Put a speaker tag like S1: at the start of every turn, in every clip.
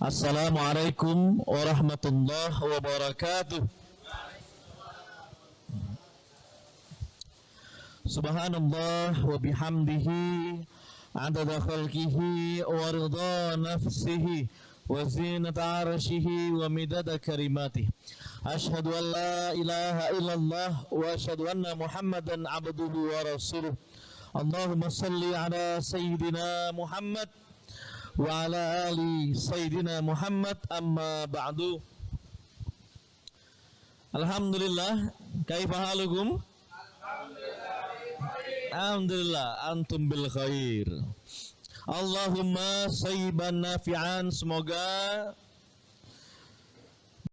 S1: Assalamualaikum warahmatullahi wabarakatuh. Subhanallah wa bihamdihi adada khalqihi wa ridha nafsihi wa zinata arshihi wa midada kalimatihi. Ashhadu an la ilaha illallah wa ashhadu anna Muhammadan abduhu wa rasuluh. Allahumma salli ala sayyidina Muhammad wa ala ali sayyidina Muhammad, amma ba'du. Alhamdulillah, kaifa halukum? Alhamdulillah, antum bil khair. Allahumma sayyiban nafi'an. Semoga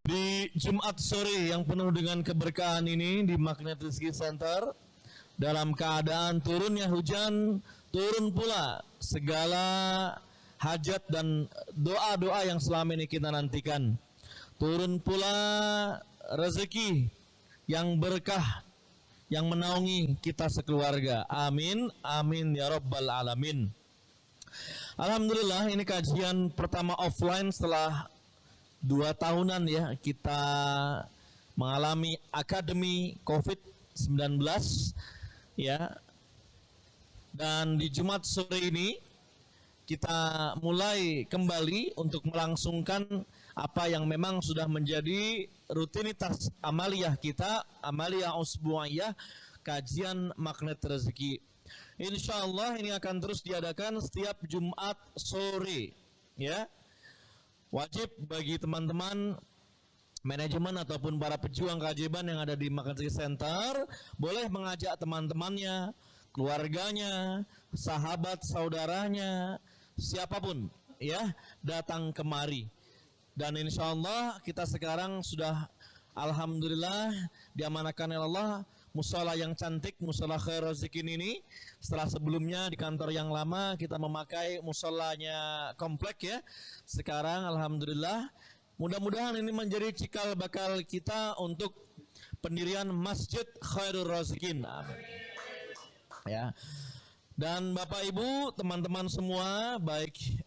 S1: di Jumat sore yang penuh dengan keberkahan ini di Magnet Rizki Center, dalam keadaan turunnya hujan, turun pula segala hajat dan doa-doa yang selama ini kita nantikan. Turun pula rezeki yang berkah yang menaungi kita sekeluarga. Amin, amin ya rabbal alamin. Alhamdulillah, ini kajian pertama offline setelah 2 tahunan ya kita mengalami akademi COVID-19 ya. Dan di Jumat sore ini kita mulai kembali untuk melangsungkan apa yang memang sudah menjadi rutinitas amaliyah kita, amaliyah usbu'iyah, kajian Magnet Rezeki. Insya Allah ini akan terus diadakan setiap Jumat sore ya. Wajib bagi teman-teman manajemen ataupun para pejuang keajaiban yang ada di Magnet Rezeki Center boleh mengajak teman-temannya, keluarganya, sahabat saudaranya, siapapun ya datang kemari. Dan insya Allah kita sekarang sudah alhamdulillah diamanahkan oleh Allah musola yang cantik, musola Khair Razikin ini. Setelah sebelumnya di kantor yang lama kita memakai musolanya komplek ya. Sekarang alhamdulillah mudah-mudahan ini menjadi cikal bakal kita untuk pendirian Masjid Khairul Razikin. Amin. Ya. Dan Bapak Ibu, teman-teman semua, baik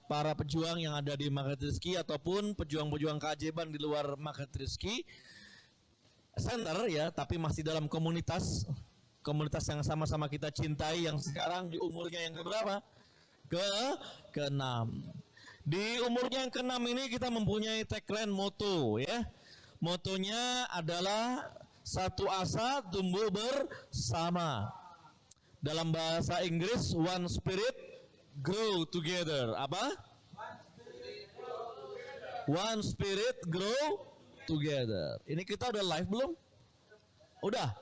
S1: para pejuang yang ada di Magnet Rizki ataupun pejuang-pejuang keajaiban di luar Magnet Rizki Center ya, tapi masih dalam komunitas yang sama-sama kita cintai, yang sekarang di umurnya yang keberapa? Ke-6. Di umurnya yang ke-6 ini kita mempunyai tagline moto ya. Motonya adalah satu asa tumbuh bersama. Dalam bahasa Inggris, one spirit grow together. Apa? One spirit grow together. Ini kita udah live belum? Udah?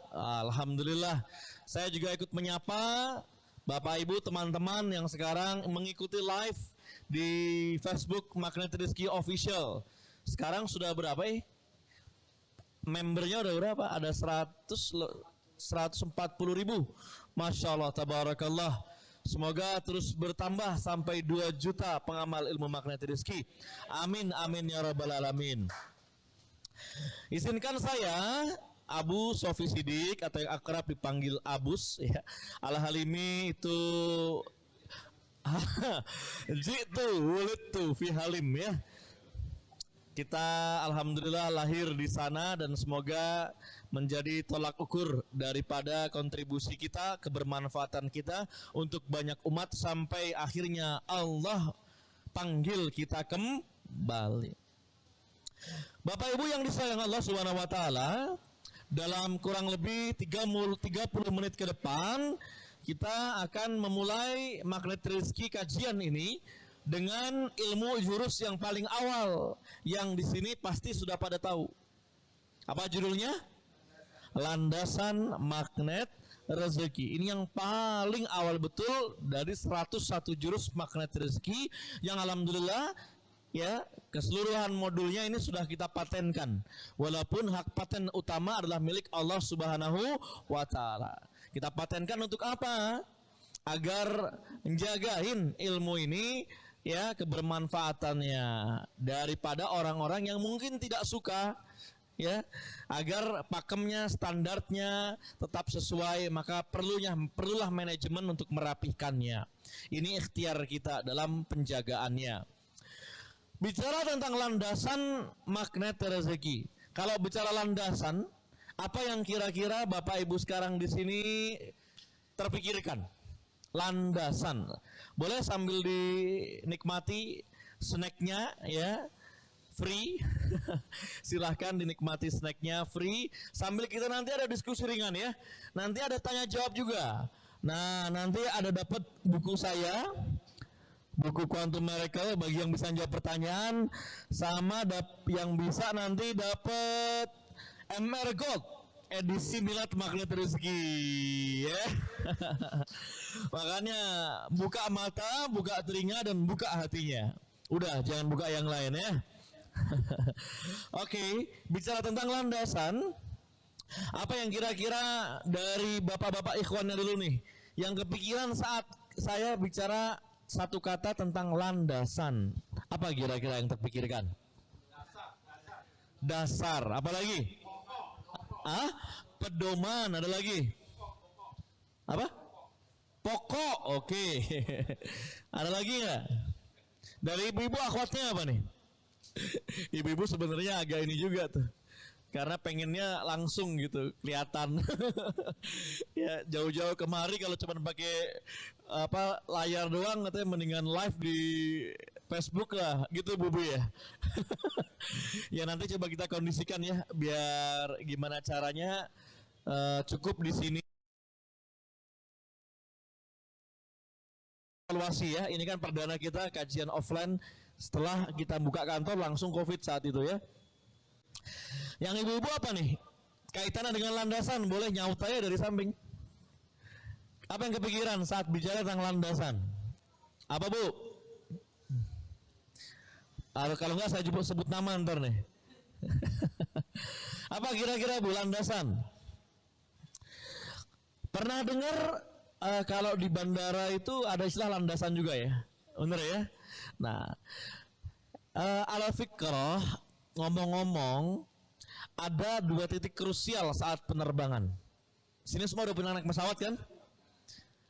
S1: Alhamdulillah. Saya juga ikut menyapa Bapak Ibu teman-teman yang sekarang mengikuti live di Facebook Magnet Rizki Official. Sekarang sudah berapa ya? Membernya udah berapa? Ada 140.000. Masya Allah, tabarakallah. Semoga terus bertambah sampai 2 juta pengamal ilmu Magnet Rizki. Amin, amin ya rabbal alamin. Izinkan saya Abu Sofi Sidik atau yang akrab dipanggil Abus ya. Al-Halimi itu jitu wulitu fi Halim ya. Kita alhamdulillah lahir di sana dan semoga menjadi tolak ukur daripada kontribusi kita, kebermanfaatan kita untuk banyak umat sampai akhirnya Allah panggil kita kembali. Bapak Ibu yang disayang Allah Subhanahu wa taala, dalam kurang lebih 30 menit ke depan kita akan memulai Magnet Rizki kajian ini dengan ilmu jurus yang paling awal yang di sini pasti sudah pada tahu. Apa judulnya? Landasan Magnet Rezeki. Ini yang paling awal betul dari 101 jurus Magnet Rezeki yang alhamdulillah ya keseluruhan modulnya ini sudah kita patenkan. Walaupun hak paten utama adalah milik Allah Subhanahu wa taala. Kita patenkan untuk apa? Agar menjagain ilmu ini ya kebermanfaatannya daripada orang-orang yang mungkin tidak suka ya, agar pakemnya, standarnya tetap sesuai, maka perlulah manajemen untuk merapihkannya. Ini ikhtiar kita dalam penjagaannya. Bicara tentang landasan magnet rezeki. Kalau bicara landasan, apa yang kira-kira Bapak Ibu sekarang di sini terpikirkan? Landasan. Boleh sambil dinikmati snacknya ya, free. Silahkan dinikmati snacknya free. Sambil kita nanti ada diskusi ringan ya. Nanti ada tanya jawab juga. Nah nanti ada dapat buku saya, buku Quantum Miracle bagi yang bisa jawab pertanyaan, sama yang bisa nanti dapat MR Gold edisi Milad Magnet Rezeki ya. Makanya buka mata, buka telinga dan buka hatinya. Udah, jangan buka yang lain ya. Oke, bicara tentang landasan, apa yang kira-kira dari bapak-bapak ikhwannya dulu nih yang kepikiran saat saya bicara satu kata tentang landasan? Apa kira-kira yang terpikirkan? Dasar. Apa lagi? Pedoman. Ada lagi? Apa? Pokok. Oke. Ada lagi nggak? Dari ibu-ibu akhwatnya apa nih? Ibu-ibu sebenarnya agak ini juga tuh. Karena pengennya langsung gitu, kelihatan. Ya jauh-jauh kemari kalau cuma pakai layar doang, katanya mendingan live di Facebook lah, gitu Bu ya. Ya nanti coba kita kondisikan ya, biar gimana caranya cukup di sini. Evaluasi ya, ini kan perdana kita kajian offline setelah kita buka kantor langsung COVID saat itu ya. Yang ibu-ibu apa nih? Kaitannya dengan landasan, boleh nyaut aja dari samping. Apa yang kepikiran saat bicara tentang landasan? Apa Bu? Kalau enggak saya sebut nama ntar nih. Apa kira-kira Bu landasan? Pernah dengar kalau di bandara itu ada istilah landasan juga ya? Bener ya? Nah, al-fikrah ngomong-ngomong, ada 2 titik krusial saat penerbangan. Sini semua udah pernah naik pesawat kan?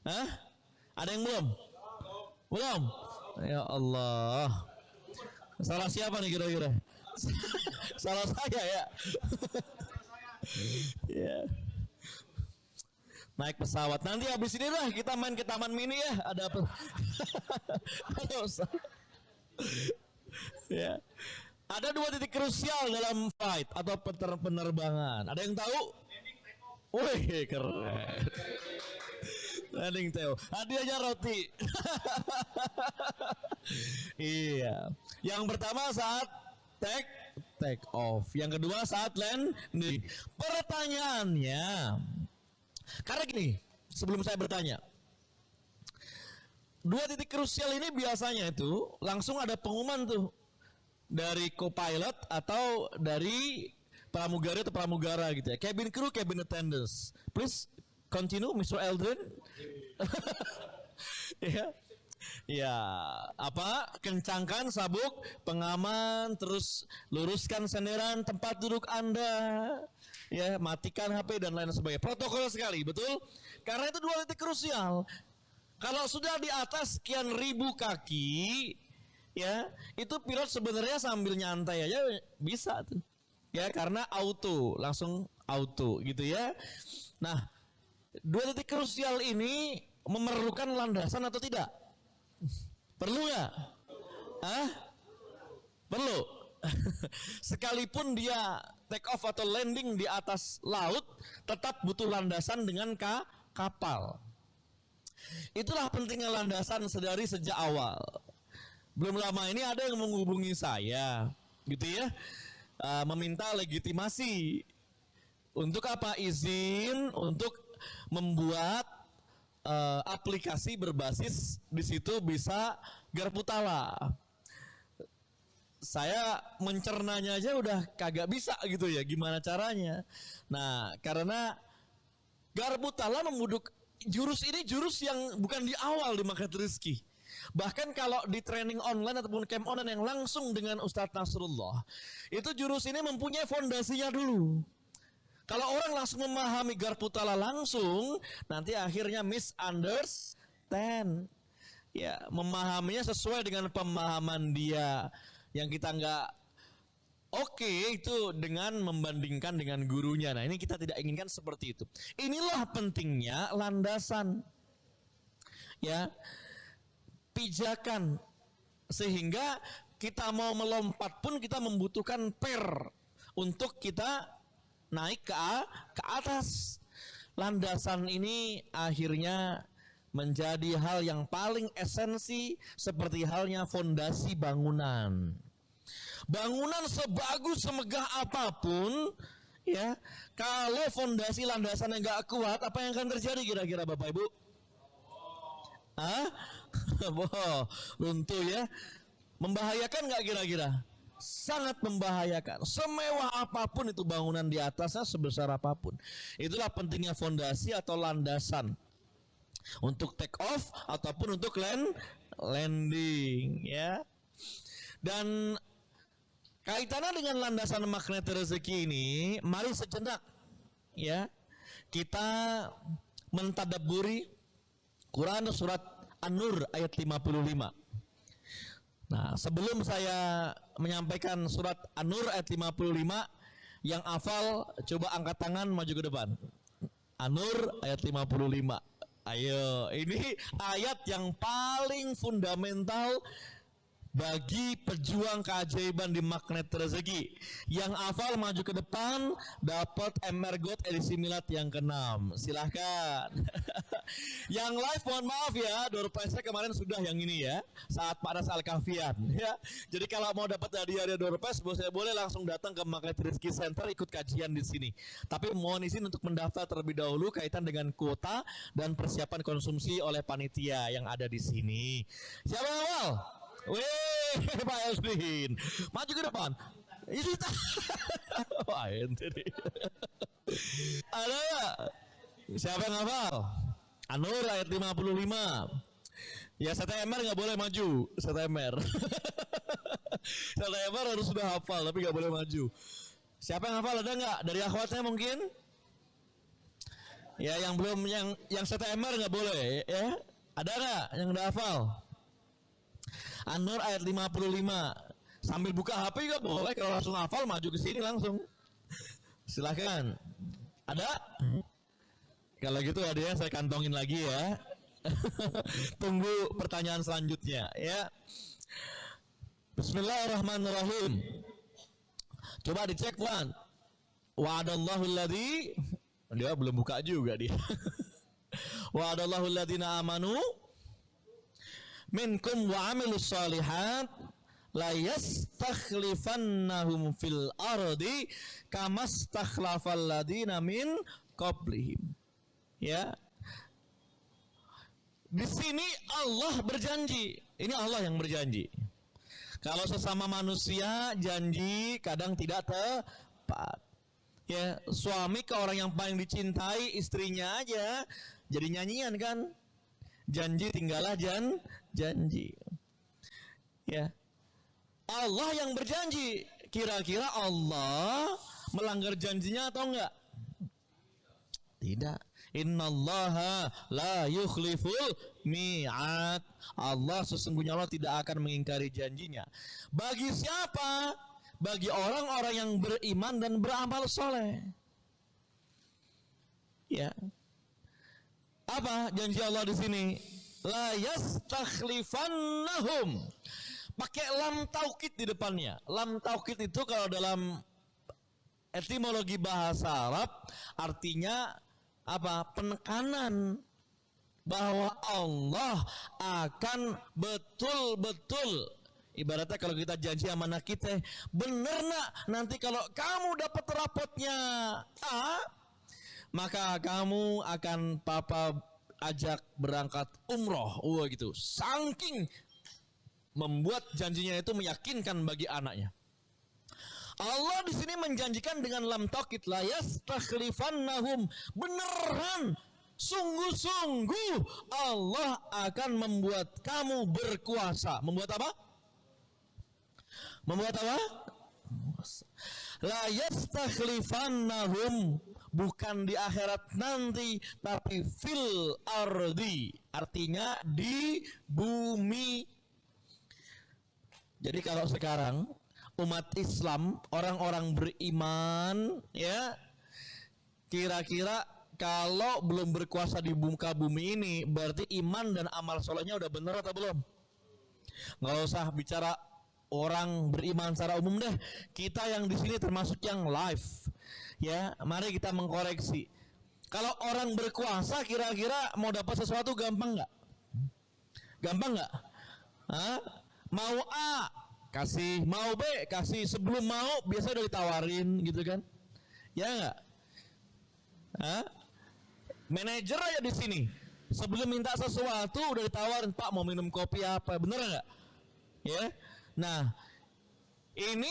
S1: Hah? Ada yang belum? Belum? Ya Allah. Salah siapa nih kira-kira? Salah saya ya. Ya. Naik pesawat. Nanti habis ini lah kita main ke Taman Mini ya. Ada apa? Ya. Ada 2 titik krusial dalam flight atau penerbangan. Ada yang tahu? Wih, keren. Landing tail. Hadiahnya roti. Iya. Yang pertama saat take off. Yang kedua saat landing. Pertanyaannya, karena gini, sebelum saya bertanya, 2 titik krusial ini biasanya itu langsung ada pengumuman tuh dari co-pilot atau dari pramugari atau pramugara gitu ya. Cabin crew, cabin attendants. Please continue, Mr. Eldrin. Ya. Ya, kencangkan sabuk pengaman, terus luruskan senderan tempat duduk Anda. Ya, matikan HP dan lain sebagainya. Protokol sekali, betul? Karena itu 2 titik krusial. Kalau sudah di atas sekian ribu kaki, ya itu pilot sebenarnya sambil nyantai aja bisa tuh ya, karena langsung auto gitu ya. Nah 2 titik krusial ini memerlukan landasan atau tidak? Perlu nggak? Perlu. Sekalipun dia take off atau landing di atas laut, tetap butuh landasan dengan kapal. Itulah pentingnya landasan dari sejak awal. Belum lama ini ada yang menghubungi saya, gitu ya, meminta legitimasi untuk apa? Izin untuk membuat aplikasi berbasis di situ bisa garpu tala. Saya mencernanya aja udah kagak bisa gitu ya, gimana caranya? Nah, karena garpu tala jurus ini jurus yang bukan di awal di Magnet Rezeki. Bahkan kalau di training online ataupun camp online yang langsung dengan Ustadz Nasrullah, itu jurus ini mempunyai fondasinya dulu. Kalau orang langsung memahami garpu tala langsung, nanti akhirnya misunderstand. Ya, memahaminya sesuai dengan pemahaman dia. Yang kita nggak oke itu dengan membandingkan dengan gurunya. Nah ini kita tidak inginkan seperti itu. Inilah pentingnya landasan, ya, pijakan, sehingga kita mau melompat pun kita membutuhkan untuk kita naik ke atas. Landasan ini akhirnya menjadi hal yang paling esensi, seperti halnya fondasi bangunan. Bangunan sebagus semegah apapun, ya, kalau fondasi landasannya nggak kuat, apa yang akan terjadi kira-kira Bapak Ibu? Runtuh ya. Membahayakan nggak kira-kira? Sangat membahayakan. Semewah apapun itu bangunan di atasnya, sebesar apapun. Itulah pentingnya fondasi atau landasan untuk take off ataupun untuk landing, ya. Dan kaitannya dengan landasan magnet rezeki ini, mari sejenak, ya, kita mentadabburi Quran surat An-Nur ayat 55. Nah, sebelum saya menyampaikan surat An-Nur ayat 55, yang hafal coba angkat tangan maju ke depan. An-Nur ayat 55. Ayo, ini ayat yang paling fundamental bagi pejuang keajaiban di magnet rezeki. Yang hafal maju ke depan, dapat Emergot edisi milad yang ke-6. Silahkan. Yang live mohon maaf ya, door prize kemarin sudah yang ini ya, saat Pak Al-Kafian ya. Jadi kalau mau dapat hadiah door prize, boleh langsung datang ke Magnet Rezeki Center ikut kajian di sini. Tapi mohon izin untuk mendaftar terlebih dahulu kaitan dengan kuota dan persiapan konsumsi oleh panitia yang ada di sini. Siapa yang awal? Wih, Pak Elsbin, maju ke depan. Ini wah, ente nih. Ada ya? Siapa yang hafal? An-Nur ayat 55. Ya, STMR nggak boleh maju. STMR harus sudah hafal, tapi nggak boleh maju. Siapa yang hafal? Ada nggak? Dari akhwatnya mungkin? Ya, yang belum, yang STMR nggak boleh. Ya, ada nggak yang udah hafal? An-Nur ayat 55. Sambil buka HP juga boleh. Kalau langsung hafal maju ke sini langsung. Silahkan. Ada? Kalau gitu hadiahnya saya kantongin lagi ya. Tunggu pertanyaan selanjutnya ya. Bismillahirrahmanirrahim. Coba dicek Wan. Wa'adallahu alladzi, dia belum buka juga dia. Wa'adallahu alladzina amanu minkum wa amilus solihat la yastakhlifannahum fil ardi kamastakhlafal ladina min qablihim. Ya. Di sini Allah berjanji. Ini Allah yang berjanji. Kalau sesama manusia janji kadang tidak tepat. Ya, suami ke orang yang paling dicintai istrinya aja jadi nyanyian kan? Janji tinggallah janji. Ya. Allah yang berjanji. Kira-kira Allah melanggar janjinya atau enggak? Tidak. Innallaha la yukhliful mi'ad. Allah sesungguhnya Allah tidak akan mengingkari janjinya. Bagi siapa? Bagi orang-orang yang beriman dan beramal soleh. Ya. Apa janji Allah di sini? La yastakhlifannahum. Pakai lam taukid di depannya. Lam taukid itu kalau dalam etimologi bahasa Arab artinya apa? Penekanan bahwa Allah akan betul-betul, ibaratnya kalau kita janji sama anak kita, bener nak nanti kalau kamu dapat rapotnya A, maka kamu akan papa ajak berangkat umroh. Wah gitu. Saking membuat janjinya itu meyakinkan bagi anaknya. Allah di sini menjanjikan dengan lam taukid la yastakhlifannahum. Beneran, sungguh-sungguh Allah akan membuat kamu berkuasa. Membuat apa? Membuat apa? La yastakhlifannahum, bukan di akhirat nanti, tapi fil ardi, artinya di bumi. Jadi kalau sekarang umat Islam, orang-orang beriman, ya, kira-kira kalau belum berkuasa di muka bumi ini, berarti iman dan amal solehnya udah bener atau belum? Nggak usah bicara orang beriman secara umum deh. Kita yang di sini termasuk yang live, ya. Mari kita mengkoreksi. Kalau orang berkuasa, kira-kira mau dapat sesuatu gampang nggak? Gampang nggak? Hah? Mau A kasih, mau B kasih. Sebelum mau biasa udah ditawarin gitu kan? Ya nggak? Hah? Manajer aja di sini sebelum minta sesuatu udah ditawarin, Pak mau minum kopi apa, bener nggak? Ya. Nah, ini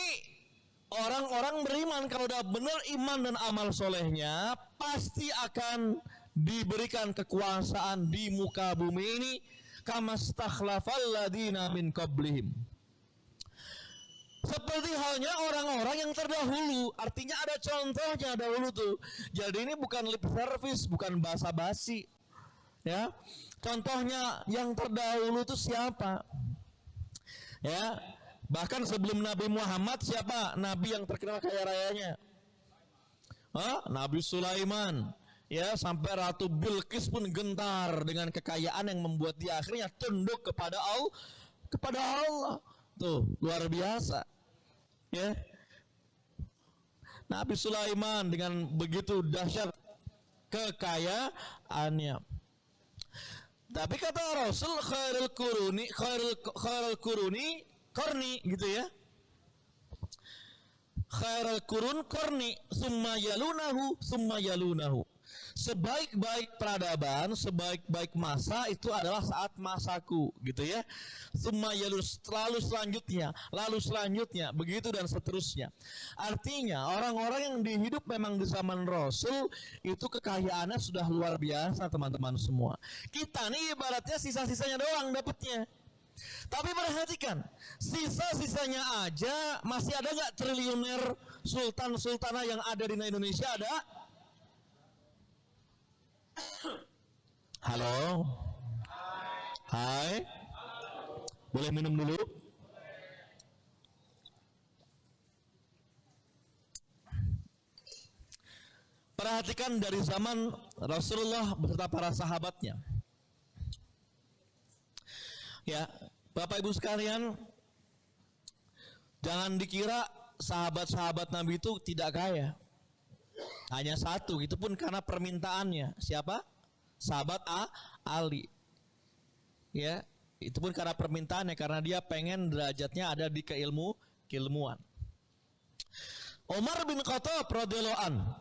S1: orang-orang beriman kalau udah bener iman dan amal solehnya pasti akan diberikan kekuasaan di muka bumi ini, kama stakhlafal ladina min qablihim. Seperti halnya orang-orang yang terdahulu, artinya ada contohnya dahulu tuh. Jadi ini bukan lip service, bukan basa-basi. Ya. Contohnya yang terdahulu tuh siapa? Ya. Bahkan sebelum Nabi Muhammad siapa nabi yang terkenal kaya rayanya? Nabi Sulaiman. Ya, sampai Ratu Bilqis pun gentar dengan kekayaan yang membuat dia akhirnya tunduk kepada Allah. Tuh, luar biasa. Ya. Nabi Sulaiman dengan begitu dahsyat kekayaannya. Tapi kata Rasul, khairul kuruni qarni gitu ya. Khairul kurun qarni summa yalunahu. Sebaik-baik peradaban, sebaik-baik masa itu adalah saat masaku gitu ya. Summa yalus, lalu selanjutnya, begitu dan seterusnya. Artinya orang-orang yang hidup memang di zaman Rasul itu kekayaannya sudah luar biasa teman-teman semua. Kita nih ibaratnya sisa-sisanya doang dapatnya. Tapi perhatikan, sisa-sisanya aja masih ada nggak triliuner sultan-sultana yang ada di Indonesia? Ada? Halo. Hai. Boleh minum dulu? Perhatikan dari zaman Rasulullah beserta para sahabatnya. Ya, Bapak Ibu sekalian, jangan dikira sahabat-sahabat Nabi itu tidak kaya. Hanya satu, itu pun karena permintaannya. Siapa? Sahabat Ali. Ya, itu pun karena permintaannya, karena dia pengen derajatnya ada di keilmuan. Umar bin Khattab radhiyallahu an,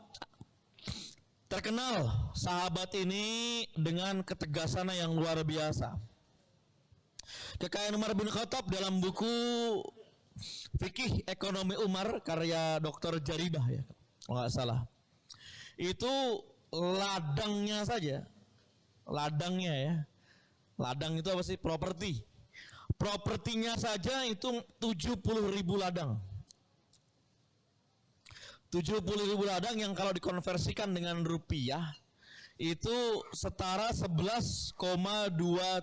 S1: terkenal sahabat ini dengan ketegasannya yang luar biasa. Kekayaan Umar bin Khattab dalam buku Fikih Ekonomi Umar karya Dr. Jaribah ya, kalau nggak salah. Itu ladangnya saja, ladangnya ya. Ladang itu apa sih? Properti. Propertinya saja itu 70.000 ladang. 70.000 ladang yang kalau dikonversikan dengan rupiah itu setara 11,2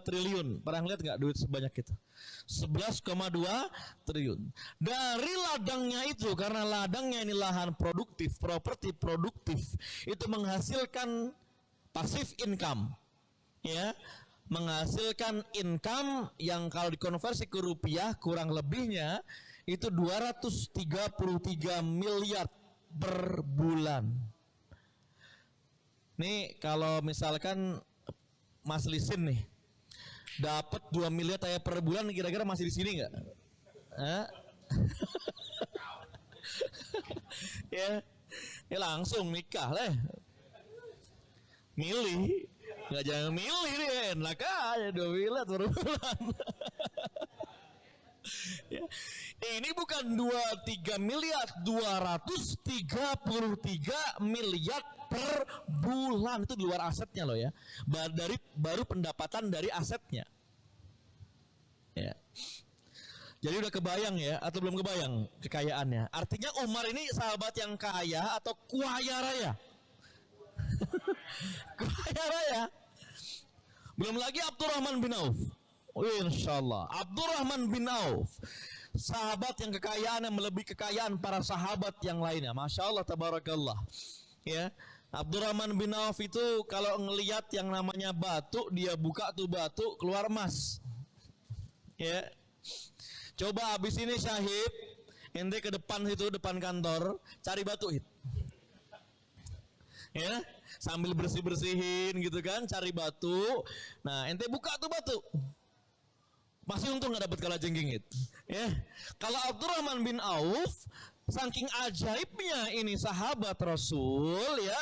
S1: triliun. Pernah lihat nggak duit sebanyak itu? 11,2 triliun. Dari ladangnya itu, karena ladangnya ini lahan produktif, properti produktif, itu menghasilkan passive income, ya, menghasilkan income yang kalau dikonversi ke rupiah kurang lebihnya itu 233 miliar per bulan. Nih kalau misalkan Mas Lisin nih dapat 2 miliar per bulan, kira-kira masih di sini nggak? Ya langsung nikah lah. Milih, nggak jangan milih nih, enak aja 2 miliar per bulan. Ya. Ini bukan 23 miliar, 233 miliar per bulan. Itu di luar asetnya loh ya. Baru pendapatan dari asetnya. Ya. Jadi udah kebayang ya, atau belum kebayang kekayaannya. Artinya Umar ini sahabat yang kaya atau kaya raya. Kaya raya. Belum lagi Abdurrahman bin Auf. Insya Allah Abdurrahman bin Auf sahabat yang kekayaannya melebihi kekayaan para sahabat yang lainnya. Masya Allah, tabarakallah. Ya, Abdurrahman bin Auf itu kalau ngelihat yang namanya batu, dia buka tuh batu, keluar emas. Ya, coba habis ini Syahid, ente ke depan situ, depan kantor, cari batu hit. Ya, sambil bersih-bersihin gitu kan, cari batu. Nah, ente buka tuh batu. Masih untung nggak dapat kalajengking it. Ya, kalau Abdurrahman bin Auf, saking ajaibnya ini sahabat Rasul ya,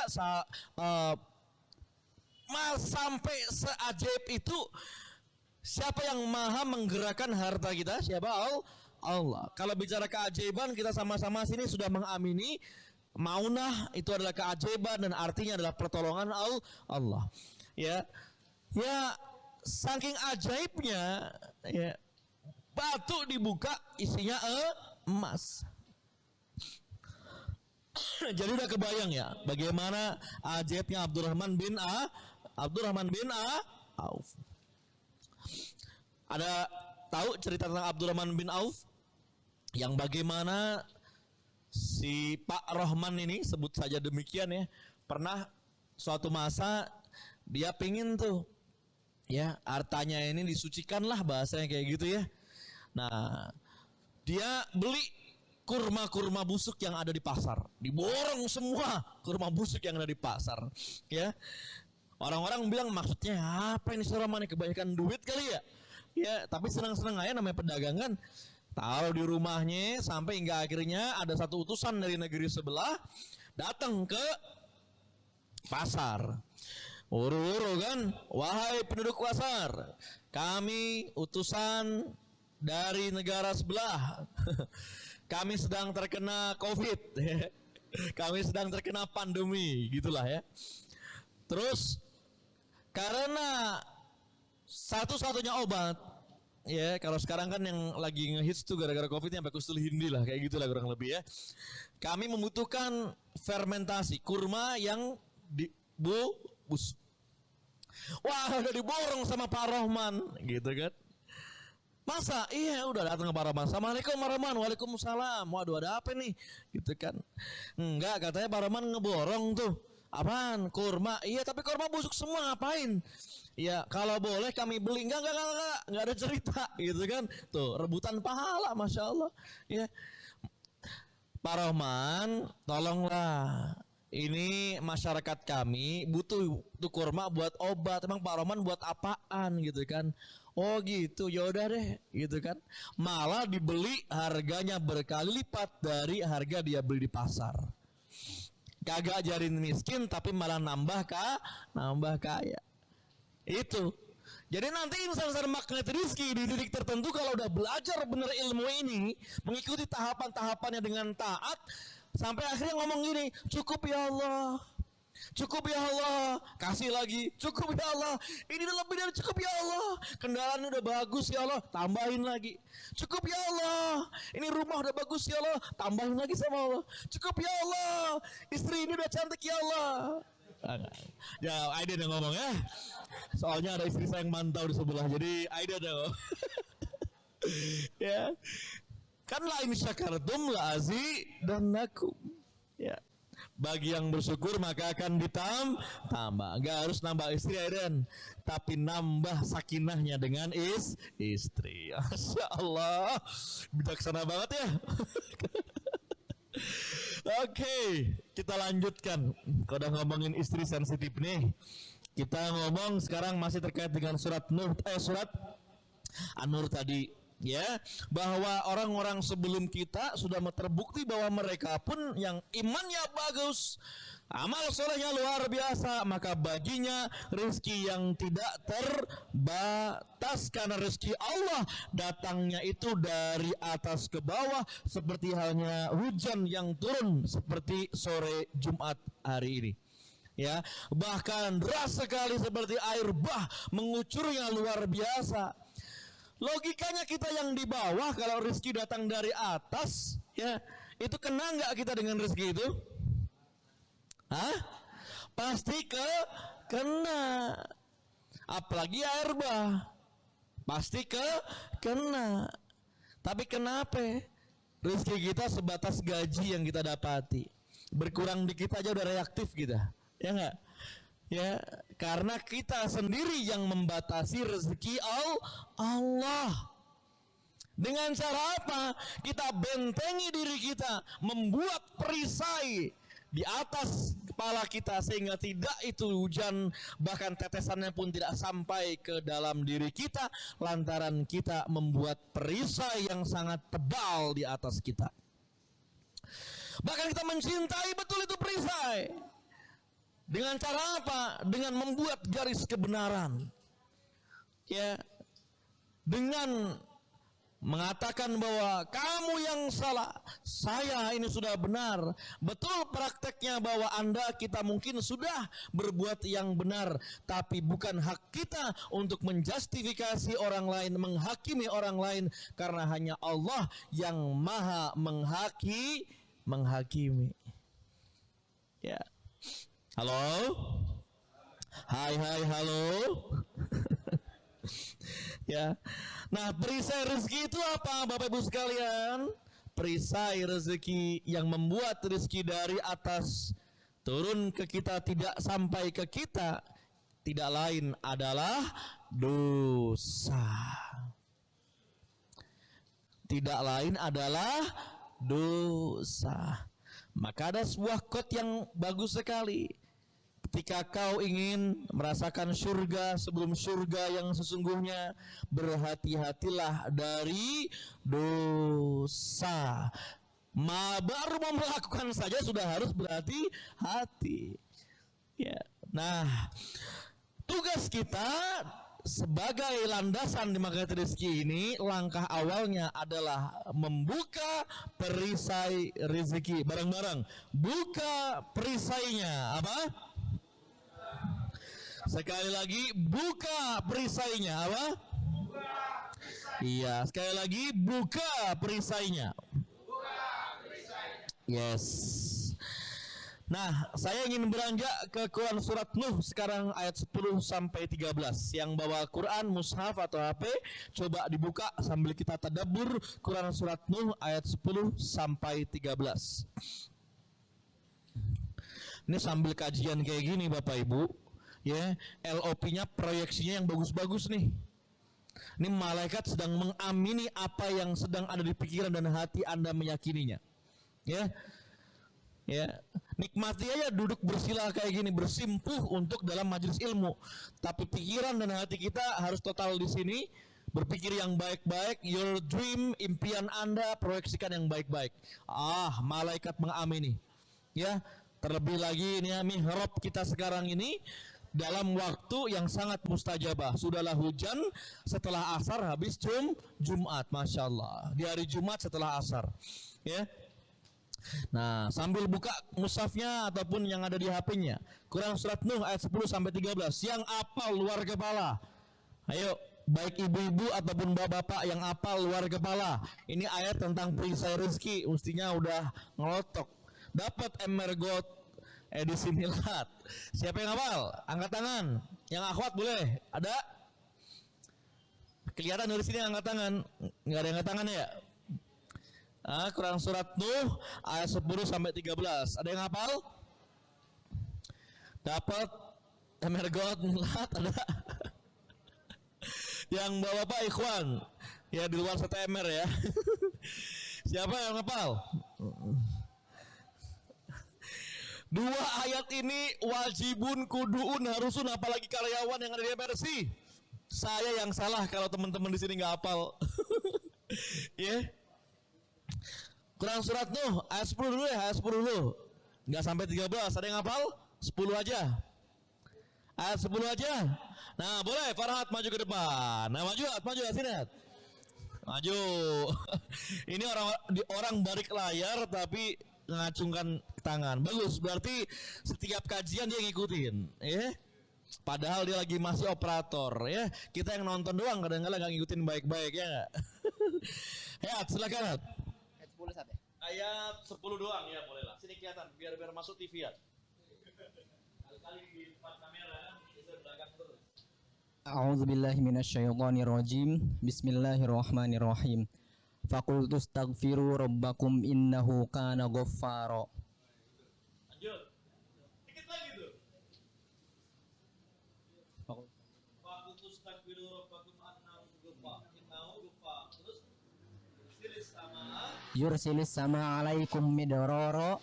S1: sampai seajaib itu, siapa yang maha menggerakkan harta kita? Siapa? Allah. Kalau bicara keajaiban, kita sama-sama sini sudah mengamini maunah itu adalah keajaiban dan artinya adalah pertolongan Allah. Ya, ya, saking ajaibnya, ya, batu dibuka isinya emas. Jadi udah kebayang ya bagaimana ajaibnya Abdurrahman bin Auf. Ada tahu cerita tentang Abdurrahman bin Auf yang bagaimana si Pak Rahman ini, sebut saja demikian ya, pernah suatu masa dia pingin tuh ya hartanya ini disucikan lah, bahasanya kayak gitu ya. Nah, dia beli kurma-kurma busuk yang ada di pasar, diborong semua kurma busuk yang ada di pasar ya. Orang-orang bilang maksudnya apa ini, Rahman, kebanyakan duit kali ya. Ya, tapi senang-senang aja, namanya perdagangan. Taruh di rumahnya sampai hingga akhirnya ada satu utusan dari negeri sebelah datang ke pasar. Uru-uru kan, wahai penduduk pasar, kami utusan dari negara sebelah. Kami sedang terkena COVID. Kami sedang terkena pandemi, gitulah ya. Terus karena satu-satunya obat, ya kalau sekarang kan yang lagi ngehits tuh gara-gara COVID sampai kustul hindi lah, kayak gitulah kurang lebih ya. Kami membutuhkan fermentasi kurma yang dibus. Wah, udah diborong sama Pak Rahman, gitu kan. Masa? Iya, udah datang ke Pak Rahman. Assalamualaikum Pak Rahman. Waalaikumsalam. Waduh, ada apa nih? Gitu kan. Enggak, katanya Pak Rahman ngeborong tuh. Apaan? Kurma. Iya, tapi kurma busuk semua, ngapain? Ya, kalau boleh kami beli. Enggak ada cerita, gitu kan. Tuh, rebutan pahala, Masya Allah. Ya. Pak Rahman, tolonglah. Ini masyarakat kami butuh tuh kurma buat obat. Emang Pak Rahman buat apaan, gitu kan? Oh gitu, yaudah deh, gitu kan. Malah dibeli harganya berkali lipat dari harga dia beli di pasar. Kagak ajarin miskin, tapi malah nambah kaya. Itu. Jadi nanti insan magnet rizki di titik tertentu kalau udah belajar bener ilmu ini, mengikuti tahapan-tahapannya dengan taat, sampai akhirnya ngomong gini, cukup ya Allah. Cukup ya Allah, kasih lagi. Cukup ya Allah, ini udah lebih dari cukup ya Allah. Kendaraan udah bagus ya Allah, tambahin lagi. Cukup ya Allah, ini rumah udah bagus ya Allah, tambahin lagi sama Allah. Cukup ya Allah, istri ini udah cantik ya Allah. Ya, Aida yang ngomong ya. Soalnya ada istri saya yang mantau di sebelah, jadi Aida dong. Ya, kan la in syakartum la azidannakum. Ya. Bagi yang bersyukur maka akan ditambah. Gak harus nambah istri Aiden, tapi nambah sakinahnya dengan istri. Masya Allah, bijaksana banget ya. Oke, kita lanjutkan. Kalau udah ngomongin istri sensitif nih, kita ngomong sekarang masih terkait dengan surat An-Nur tadi. Ya, bahwa orang-orang sebelum kita sudah terbukti bahwa mereka pun yang imannya bagus, amal solehnya luar biasa, maka baginya rezeki yang tidak terbatas, karena rezeki Allah datangnya itu dari atas ke bawah, seperti halnya hujan yang turun seperti sore Jumat hari ini. Ya, bahkan deras sekali seperti air bah mengucurnya luar biasa. Logikanya kita yang di bawah, kalau rezeki datang dari atas, ya itu kena nggak kita dengan rezeki itu? Hah? Pasti kena. Apalagi air bah, pasti kena. Tapi kenapa rezeki kita sebatas gaji yang kita dapati? Berkurang dikit aja udah reaktif kita, ya enggak? Ya, karena kita sendiri yang membatasi rezeki Allah. Dengan cara apa? Kita bentengi diri kita, membuat perisai di atas kepala kita sehingga tidak itu hujan, bahkan tetesannya pun tidak sampai ke dalam diri kita lantaran kita membuat perisai yang sangat tebal di atas kita. Bahkan kita mencintai betul itu perisai. Dengan cara apa? Dengan membuat garis kebenaran. Ya. Dengan mengatakan bahwa kamu yang salah, saya ini sudah benar. Betul prakteknya bahwa kita mungkin sudah berbuat yang benar, tapi bukan hak kita untuk menjustifikasi orang lain, menghakimi orang lain, karena hanya Allah yang maha menghakimi. Ya. Halo? Hai, halo. Ya. Nah, perisai rezeki itu apa, Bapak Ibu sekalian? Perisai rezeki yang membuat rezeki dari atas turun ke kita, tidak sampai ke kita, tidak lain adalah dosa. Tidak lain adalah dosa. Maka ada sebuah quote yang bagus sekali. Ketika kau ingin merasakan surga sebelum surga yang sesungguhnya, berhati-hatilah dari dosa. Baru mau melakukan saja sudah harus berhati-hati. Ya. Nah, tugas kita sebagai landasan di Magnet Rezeki ini, langkah awalnya adalah membuka perisai rezeki. Bareng-bareng, buka perisainya. Apa? Sekali lagi, buka perisainya. Apa? Iya, sekali lagi, buka perisainya. Yes. Nah, saya ingin beranjak ke Quran surat Nuh sekarang ayat 10 sampai 13. Yang bawa Quran, mushaf atau HP, coba dibuka sambil kita tadabbur Quran surat Nuh ayat 10 sampai 13. Ini sambil kajian kayak gini Bapak Ibu, ya, LOP-nya proyeksinya yang bagus-bagus nih. Ini malaikat sedang mengamini apa yang sedang ada di pikiran dan hati Anda meyakininya. Ya. Ya, nikmati aja duduk bersila kayak gini, bersimpuh untuk dalam majelis ilmu. Tapi pikiran dan hati kita harus total di sini, berpikir yang baik-baik, your dream, impian Anda proyeksikan yang baik-baik. Malaikat mengamini. Ya, terlebih lagi ini mihrab kita sekarang ini dalam waktu yang sangat mustajabah. Sudahlah hujan setelah asar, habis Jumat, Masya Allah. Di hari Jumat setelah asar. Ya. Nah, sambil buka mushafnya ataupun yang ada di HP-nya, Quran surat Nuh ayat 10 sampai 13. Yang apal luar kepala. Ayo, baik ibu-ibu ataupun bapak-bapak yang apal luar kepala. Ini ayat tentang perisai rezeki, mestinya udah ngelotok. Dapat emergot edisi milad. Siapa yang hafal? Angkat tangan. Yang akhwat boleh? Ada? Kelihatan dari sini angkat tangan. Enggak ada yang angkat tangan ya? Quran surat Nuh ayat 10 sampai 13. Ada yang hafal? Dapat emergot milad ada? Yang bapak ikhwan ya di luar setemer ya. Siapa yang hafal? Dua ayat ini wajibun, kuduun, harusun, apalagi karyawan yang ada di MRC. Saya yang salah kalau teman-teman di sini nggak hafal. Ya. Quran surat Nuh ayat 10 dulu ya, ayat 10 dulu. Nggak sampai 13, ada yang hafal? 10 aja. Ayat 10 aja. Nah, boleh Farhat maju ke depan. Nah, maju sini. Maju. Ini orang balik layar tapi ngacungkan tangan. Bagus, berarti setiap kajian dia ngikutin, ya. Padahal dia lagi masih operator, ya. Kita yang nonton doang kadang-kadang nggak ngikutin baik-baik, ya nggak? Ya, silakan.
S2: Ayat 10 saat ya?
S1: Ayat 10 doang ya, boleh lah. Sini kelihatan biar masuk TV ya. Kali-kali di depan kamera bisa belakang terus.
S2: A'udzubillahi minasyaitonirrajim. Bismillahirrahmanirrahim. Faqultu astaghfiru rabbakum innahu kana ghaffara.
S1: Lanjut. Dikit lagi tuh. Fakultus takbiru rabbakum annahu ghaffar. Terus
S2: Yursilis sama alaikum midrara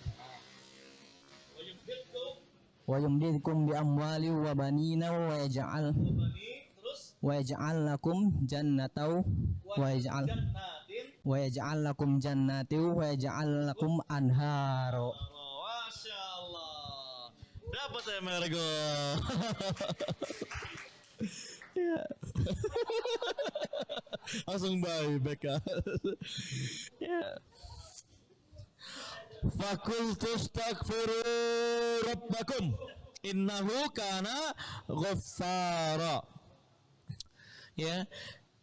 S2: wa yumdidkum bi amwali wa banina wa yaj'al lakum jannatau wa yaj'al lakum jannati wa yaj'al lakum anharo.
S1: Masya Allah. Dapat ya Mergo. Ya. Langsung baik Beka. Ya. Fakultus takfiru rabbakum innahu kana ghaffara. Ya,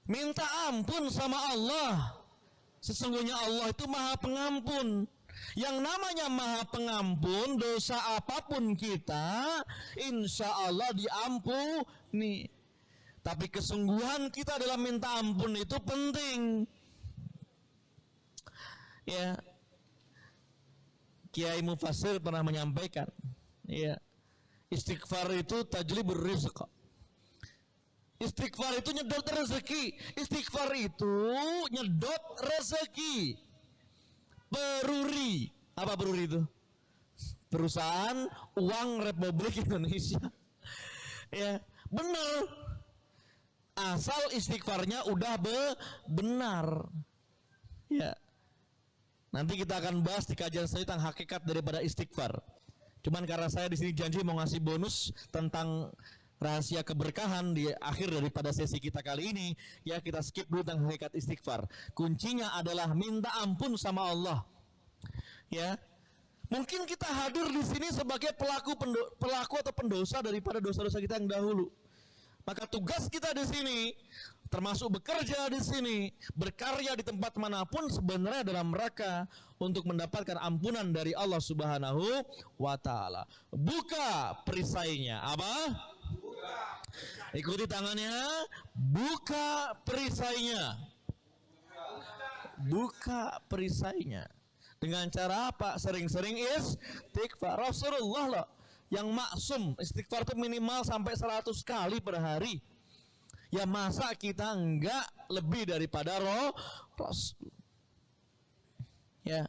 S1: minta ampun sama Allah. Sesungguhnya Allah itu Maha Pengampun. Yang namanya Maha Pengampun, dosa apapun kita, insya Allah diampuni. Tapi kesungguhan kita dalam minta ampun itu penting. Ya, Kiai Mufassir pernah menyampaikan, ya, istighfar itu tajlibur rizq. Istighfar itu nyedot rezeki. Istighfar itu nyedot rezeki. Peruri. Apa peruri itu? Perusahaan Uang Republik Indonesia. Ya, benar. Asal istighfarnya udah benar. Ya. Nanti kita akan bahas di kajian selanjutnya tentang hakikat daripada istighfar. Cuman karena saya di sini janji mau ngasih bonus tentang rahasia keberkahan di akhir daripada sesi kita kali ini, ya kita skip dulu tentang hakikat istighfar. Kuncinya adalah minta ampun sama Allah. Ya, mungkin kita hadir di sini sebagai pelaku atau pendosa daripada dosa-dosa kita yang dahulu. Maka tugas kita di sini, termasuk bekerja di sini, berkarya di tempat manapun, sebenarnya dalam rangka untuk mendapatkan ampunan dari Allah Subhanahu wa Ta'ala. Buka perisainya. Apa? Ikuti tangannya. Buka perisainya. Buka perisainya. Dengan cara apa? Sering-sering istighfar. Rasulullah loh yang maksum istighfar itu minimal sampai 100 kali per hari. Ya masa kita enggak lebih daripada Rasul. Ya,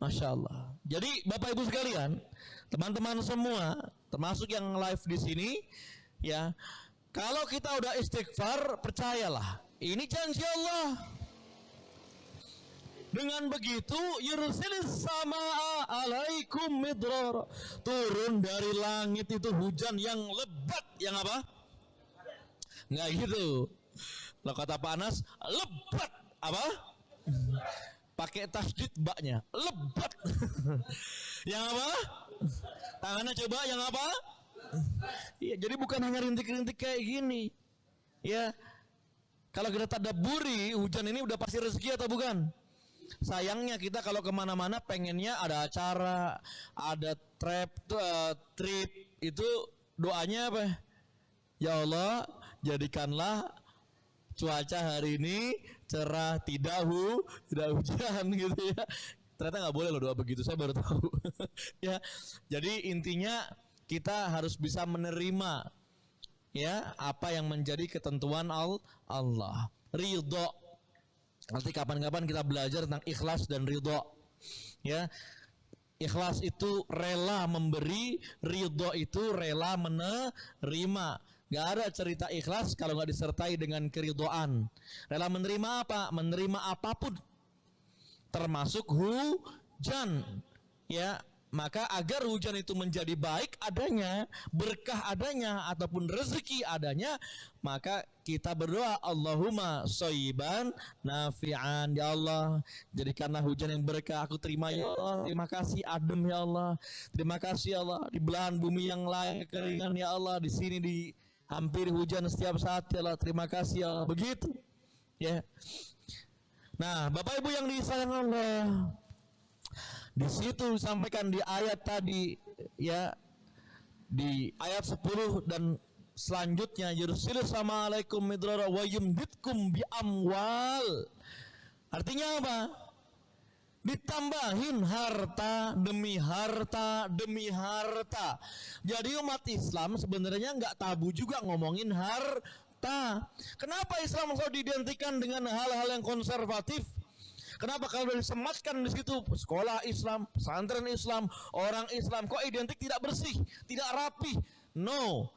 S1: Masya Allah. Jadi Bapak Ibu sekalian, teman-teman semua, termasuk yang live di sini, ya, kalau kita udah istighfar, percayalah, ini janji Allah. Dengan begitu, yursilis samaa alaikum midrar. Turun dari langit itu hujan yang lebat, yang apa? Nggak gitu. Kalau kata Pak Anas, lebat apa? Pakai tasdid baknya, lebat. Yang apa? Tangannya coba, yang apa? Iya, jadi bukan hanya rintik-rintik kayak gini. Ya, kalau kita tadabburi, hujan ini udah pasti rezeki atau bukan? Sayangnya kita kalau kemana-mana pengennya ada acara, ada trip, itu doanya apa? Ya Allah, jadikanlah cuaca hari ini cerah, tidak hujan gitu ya. Ternyata nggak boleh loh doa begitu, saya baru tahu. Ya, jadi intinya kita harus bisa menerima ya apa yang menjadi ketentuan Allah. Ridho. Nanti kapan-kapan kita belajar tentang ikhlas dan ridho. Ya, ikhlas itu rela memberi, ridho itu rela menerima. Gak ada cerita ikhlas kalau gak disertai dengan keridhoan. Rela menerima apa? Menerima apapun, termasuk hujan. Ya, maka agar hujan itu menjadi baik adanya, berkah adanya, ataupun rezeki adanya, maka kita berdoa, Allahumma shayyiban nafi'an. Ya Allah, jadikanlah hujan yang berkah, aku terima ya Allah. Terima kasih adem ya Allah. Terima kasih ya Allah, di belahan bumi yang lain keringan ya Allah, di sini hampir hujan setiap saat ya Allah. Terima kasih ya Allah. Begitu. Ya. Nah, Bapak Ibu yang disayang Allah, di situ disampaikan di ayat tadi, ya, di ayat 10 dan selanjutnya yursilis sama alaikum midrara wa yumditkum bi amwal. Artinya apa? Ditambahin harta demi harta demi harta. Jadi umat Islam sebenarnya nggak tabu juga ngomongin harta. Kenapa Islam selalu diidentikan dengan hal-hal yang konservatif? Kenapa kalau disematkan di situ sekolah Islam, pesantren Islam, orang Islam kok identik tidak bersih, tidak rapi? No.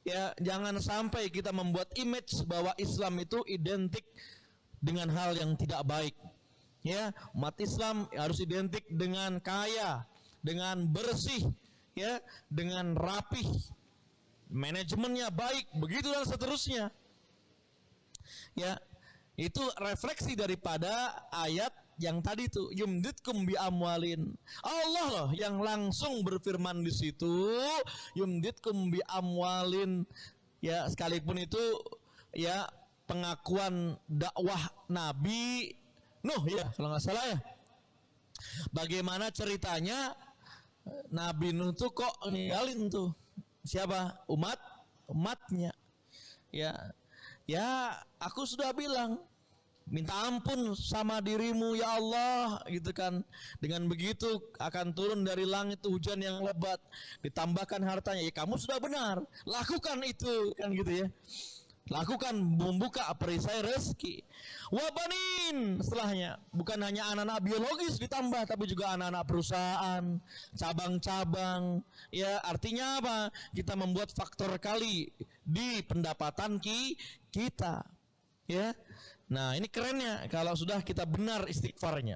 S1: Ya, jangan sampai kita membuat image bahwa Islam itu identik dengan hal yang tidak baik. Ya, umat Islam harus identik dengan kaya, dengan bersih, ya, dengan rapih, manajemennya baik, begitu dan seterusnya. Ya, itu refleksi daripada ayat yang tadi itu yumditkum bi amwalin. Allah loh yang langsung berfirman di situ, yumditkum bi amwalin. Ya, sekalipun itu ya pengakuan dakwah Nabi Nuh ya kalau nggak salah ya. Bagaimana ceritanya Nabi Nuh tuh kok ninggalin tuh siapa umatnya. Ya aku sudah bilang minta ampun sama dirimu ya Allah gitu kan. Dengan begitu akan turun dari langit hujan yang lebat, ditambahkan hartanya. Ya kamu sudah benar, lakukan itu kan gitu ya. Lakukan membuka perisai rezeki. Wabanin setelahnya bukan hanya anak-anak biologis ditambah, tapi juga anak-anak perusahaan, cabang-cabang. Ya artinya apa? Kita membuat faktor kali di pendapatan kita. Ya, nah ini kerennya kalau sudah kita benar istighfarnya.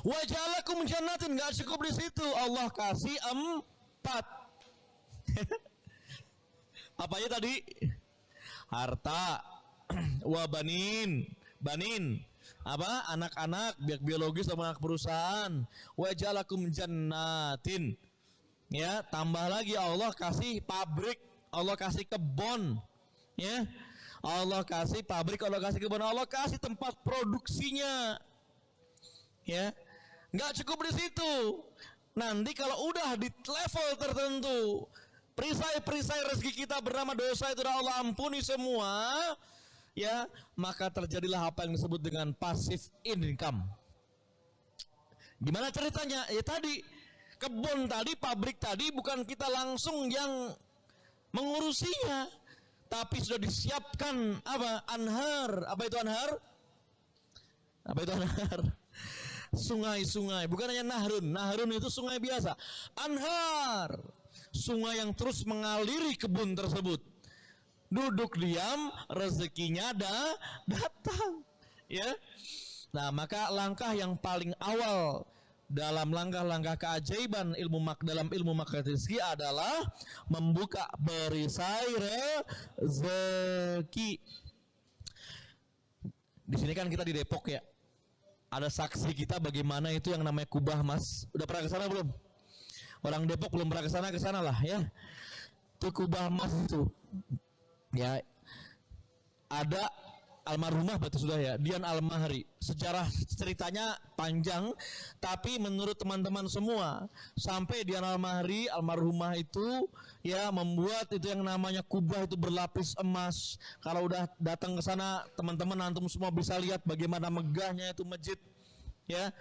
S1: Wajalakum jannatin, nggak cukup di situ, Allah kasih 4. Apa aja tadi? Harta, banin, apa anak-anak biologis sama anak perusahaan. Wajalakum jannatin, ya tambah lagi Allah kasih pabrik, Allah kasih kebun, ya Allah kasih pabrik, Allah kasih kebun, Allah kasih tempat produksinya, ya nggak cukup di situ. Nanti kalau udah di level tertentu, perisai-perisai rezeki kita bernama dosa itu Allah ampuni semua, ya maka terjadilah apa yang disebut dengan passive income. Gimana ceritanya? Ya tadi kebun tadi, pabrik tadi bukan kita langsung yang mengurusinya, tapi sudah disiapkan apa? Anhar. Apa itu anhar? Apa itu anhar? Sungai-sungai, bukan hanya nahrun. Nahrun itu sungai biasa. Anhar, sungai yang terus mengaliri kebun tersebut. Duduk diam, rezekinya datang. Ya. Nah, maka langkah yang paling awal dalam langkah-langkah keajaiban dalam ilmu makrifat rezeki adalah membuka perisai rezeki. Di sini kan kita di Depok ya. Ada saksi kita bagaimana itu yang namanya kubah emas. Udah pernah ke sana belum? Orang Depok belum pernah ke sana lah ya. Itu kubah emas itu. Ya. Ada almarhumah berarti sudah ya, Dian Al-Mahri. Sejarah ceritanya panjang, tapi menurut teman-teman semua, sampai Dian Al-Mahri almarhumah itu ya membuat itu yang namanya kubah itu berlapis emas. Kalau udah datang ke sana, teman-teman antum semua bisa lihat bagaimana megahnya itu masjid. Ya.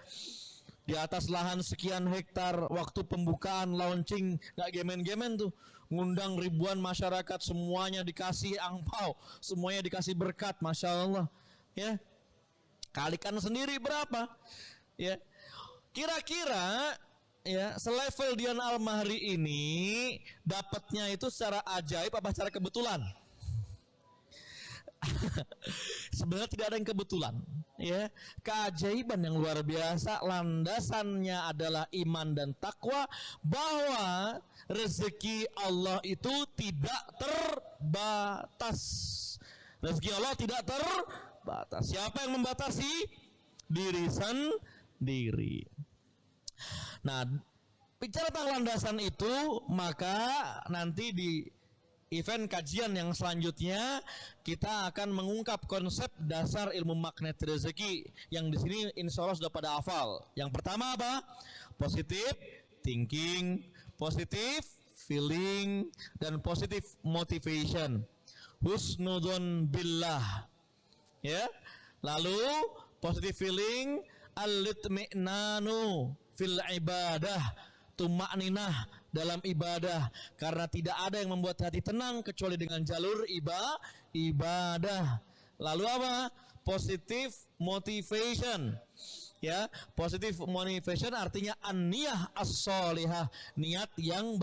S1: Di atas lahan sekian hektar, waktu pembukaan launching nggak gemen-gemen tuh, ngundang ribuan masyarakat, semuanya dikasih angpau, semuanya dikasih berkat, masya Allah. Ya, kalikan sendiri berapa? Ya, kira-kira ya selevel Dian Al-Mahri ini dapatnya itu secara ajaib apa secara kebetulan? Sebenarnya tidak ada yang kebetulan, ya. Keajaiban yang luar biasa, landasannya adalah iman dan takwa, bahwa rezeki Allah itu tidak terbatas. Rezeki Allah tidak terbatas. Siapa yang membatasi? Diri sendiri. Nah, bicara tentang landasan itu, maka nanti di event kajian yang selanjutnya kita akan mengungkap konsep dasar ilmu magnet rezeki yang di sini insya Allah sudah pada hafal. Yang pertama apa? Positive thinking, positive feeling, dan positive motivation. Husnudon billah. Ya. Lalu positive feeling, al-litmi'nanu fil ibadah, tumakninah dalam ibadah, karena tidak ada yang membuat hati tenang kecuali dengan jalur ibadah. Lalu apa? Positive motivation. Ya, positive motivation artinya an-niyah as-sholihah, niat yang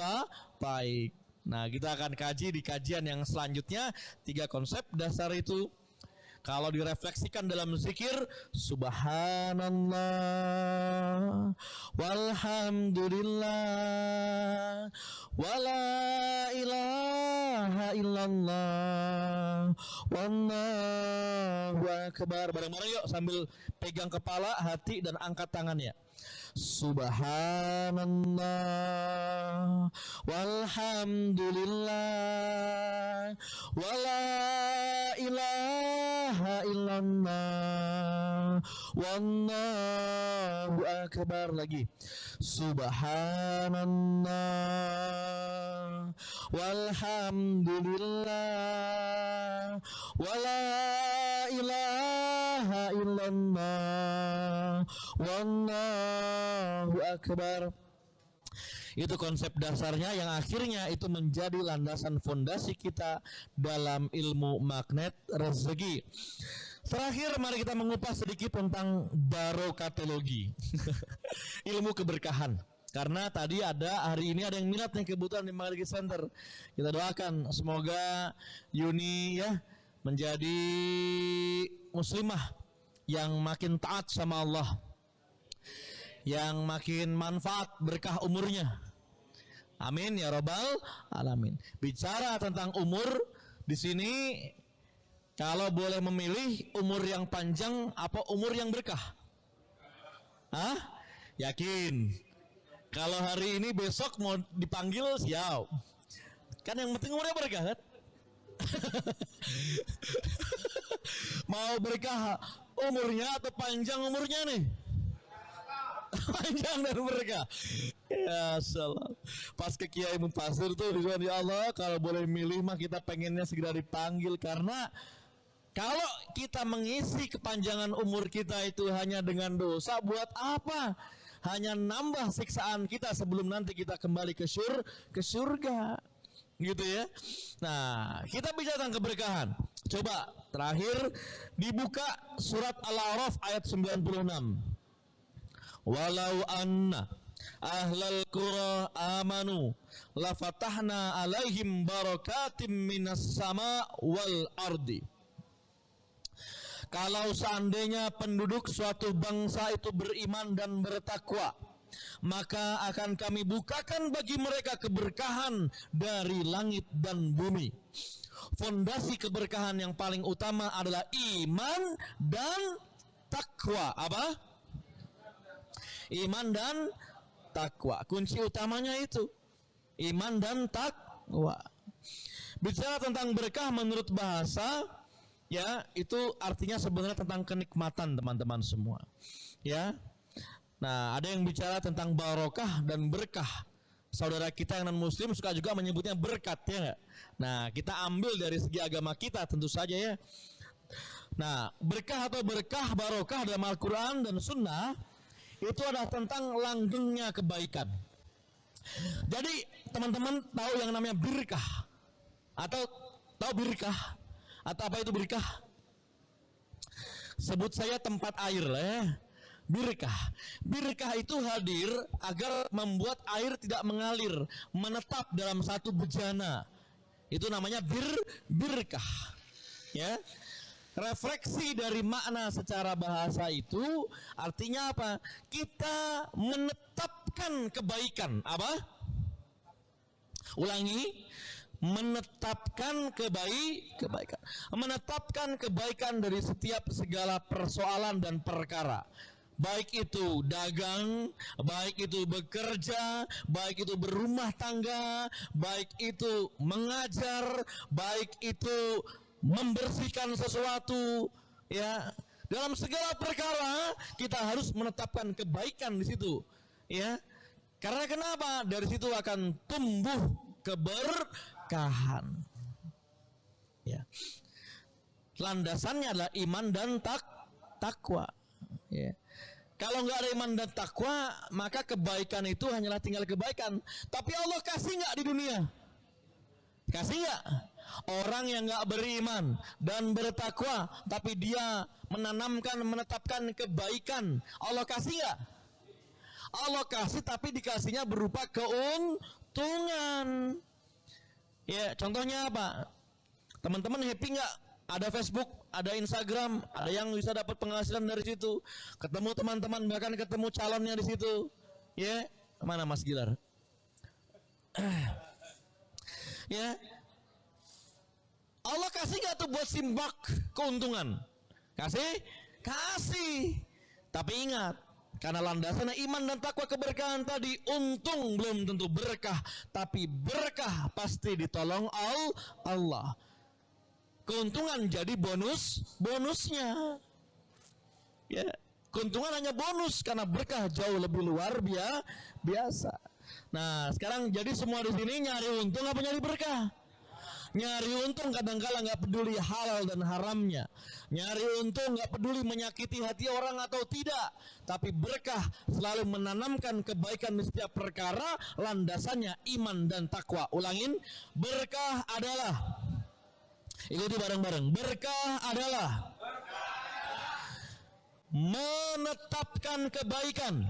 S1: baik. Nah, kita akan kaji di kajian yang selanjutnya 3 konsep dasar itu. Kalau direfleksikan dalam zikir, subhanallah walhamdulillah wala ilaha illallah wallahu akbar. Bareng-bareng yuk sambil pegang kepala, hati, dan angkat tangannya. Subhanallah walhamdulillah wala ilaha illallah wallahu akbar. Lagi, subhanallah walhamdulillah wala ilaha illallah wallahu akbar. Itu konsep dasarnya yang akhirnya itu menjadi landasan fondasi kita dalam ilmu magnet rezeki. Terakhir, mari kita mengupas sedikit tentang barokatologi. Ilmu keberkahan. Karena tadi hari ini ada yang minat nih kebutuhan di Magnet Center. Kita doakan semoga Yuni ya menjadi muslimah yang makin taat sama Allah, yang makin manfaat berkah umurnya. Amin ya robbal alamin. Bicara tentang umur di sini, kalau boleh memilih umur yang panjang apa umur yang berkah? Hah? Yakin? Kalau hari ini besok mau dipanggil siap. Kan yang penting umurnya berkah kan? Mau berkah umurnya atau panjang umurnya nih? Panjang dan berkah. Ya salam. Pas ke Kiai Mufasir tuh, ya Allah, kalau boleh milih mah kita pengennya segera dipanggil, karena kalau kita mengisi kepanjangan umur kita itu hanya dengan dosa, buat apa? Hanya nambah siksaan kita sebelum nanti kita kembali ke surga. Gitu ya. Nah, kita bicara tentang keberkahan. Coba terakhir dibuka surat Al-A'raf ayat 96. Walau anna ahlal qura amanu la fatahna alaihim barakatim minas sama wal ardi. Kalau seandainya penduduk suatu bangsa itu beriman dan bertakwa, maka akan kami bukakan bagi mereka keberkahan dari langit dan bumi. Fondasi keberkahan yang paling utama adalah iman dan takwa. Apa? Iman dan takwa. Kunci utamanya itu iman dan takwa. Bicara tentang berkah menurut bahasa, ya, itu artinya sebenarnya tentang kenikmatan teman-teman semua. Ya. Nah, ada yang bicara tentang barokah dan berkah. Saudara kita yang non muslim suka juga menyebutnya berkat, ya enggak? Nah, kita ambil dari segi agama kita tentu saja ya. Nah, berkah atau berkah barokah dalam Al-Qur'an dan Sunnah itu adalah tentang langgengnya kebaikan. Jadi teman-teman tahu yang namanya berkah? Atau tahu berkah? Atau apa itu berkah? Sebut saya tempat air lah ya. Berkah. Berkah itu hadir agar membuat air tidak mengalir, menetap dalam satu bejana. Itu namanya berkah. Ya. Refleksi dari makna secara bahasa itu artinya apa? Kita menetapkan kebaikan. Apa? Ulangi. Menetapkan kebaikan. Menetapkan kebaikan dari segala persoalan dan perkara. Baik itu dagang, baik itu bekerja, baik itu berumah tangga, baik itu mengajar, baik itu membersihkan sesuatu, ya. Dalam segala perkara kita harus menetapkan kebaikan di situ, ya. Karena kenapa? Dari situ akan tumbuh keberkahan. Ya. Landasannya adalah iman dan takwa. Ya. Kalau nggak ada iman dan takwa, maka kebaikan itu hanyalah tinggal kebaikan. Tapi Allah kasih nggak di dunia? Kasih nggak? Orang yang nggak beriman dan bertakwa, tapi dia menetapkan kebaikan, Allah kasih nggak? Allah kasih, tapi dikasihnya berupa keuntungan. Ya, contohnya apa? Teman-teman happy nggak? Ada Facebook, ada Instagram, ada yang bisa dapat penghasilan dari situ. Ketemu teman-teman, bahkan ketemu calonnya di situ. Ya, mana Mas Gilar? Ya, Allah kasih nggak tuh buat simbak keuntungan? Kasih. Tapi ingat, karena landasannya iman dan takwa keberkahan tadi, untung belum tentu berkah, tapi berkah pasti ditolong Allah. Keuntungan jadi bonusnya. Ya, keuntungan hanya bonus karena berkah jauh lebih luar biasa. Nah, sekarang jadi semua di sini nyari untung apa nyari berkah? Nyari untung kadang-kala nggak peduli halal dan haramnya. Nyari untung nggak peduli menyakiti hati orang atau tidak. Tapi berkah selalu menanamkan kebaikan di setiap perkara. Landasannya iman dan takwa. Ulangin, berkah adalah, ikuti bareng-bareng. Berkah adalah menetapkan kebaikan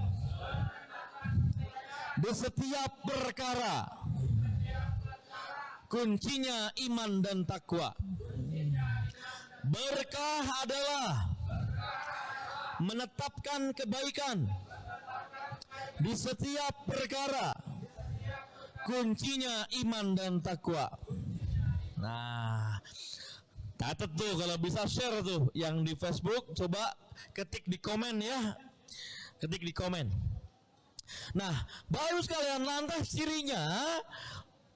S1: di setiap perkara. Kuncinya iman dan takwa. Berkah adalah menetapkan kebaikan di setiap perkara. Kuncinya iman dan takwa. Nah, catat tuh kalau bisa share tuh yang di Facebook, coba ketik di komen ya. Ketik di komen. Nah, baru sekalian, lantas cirinya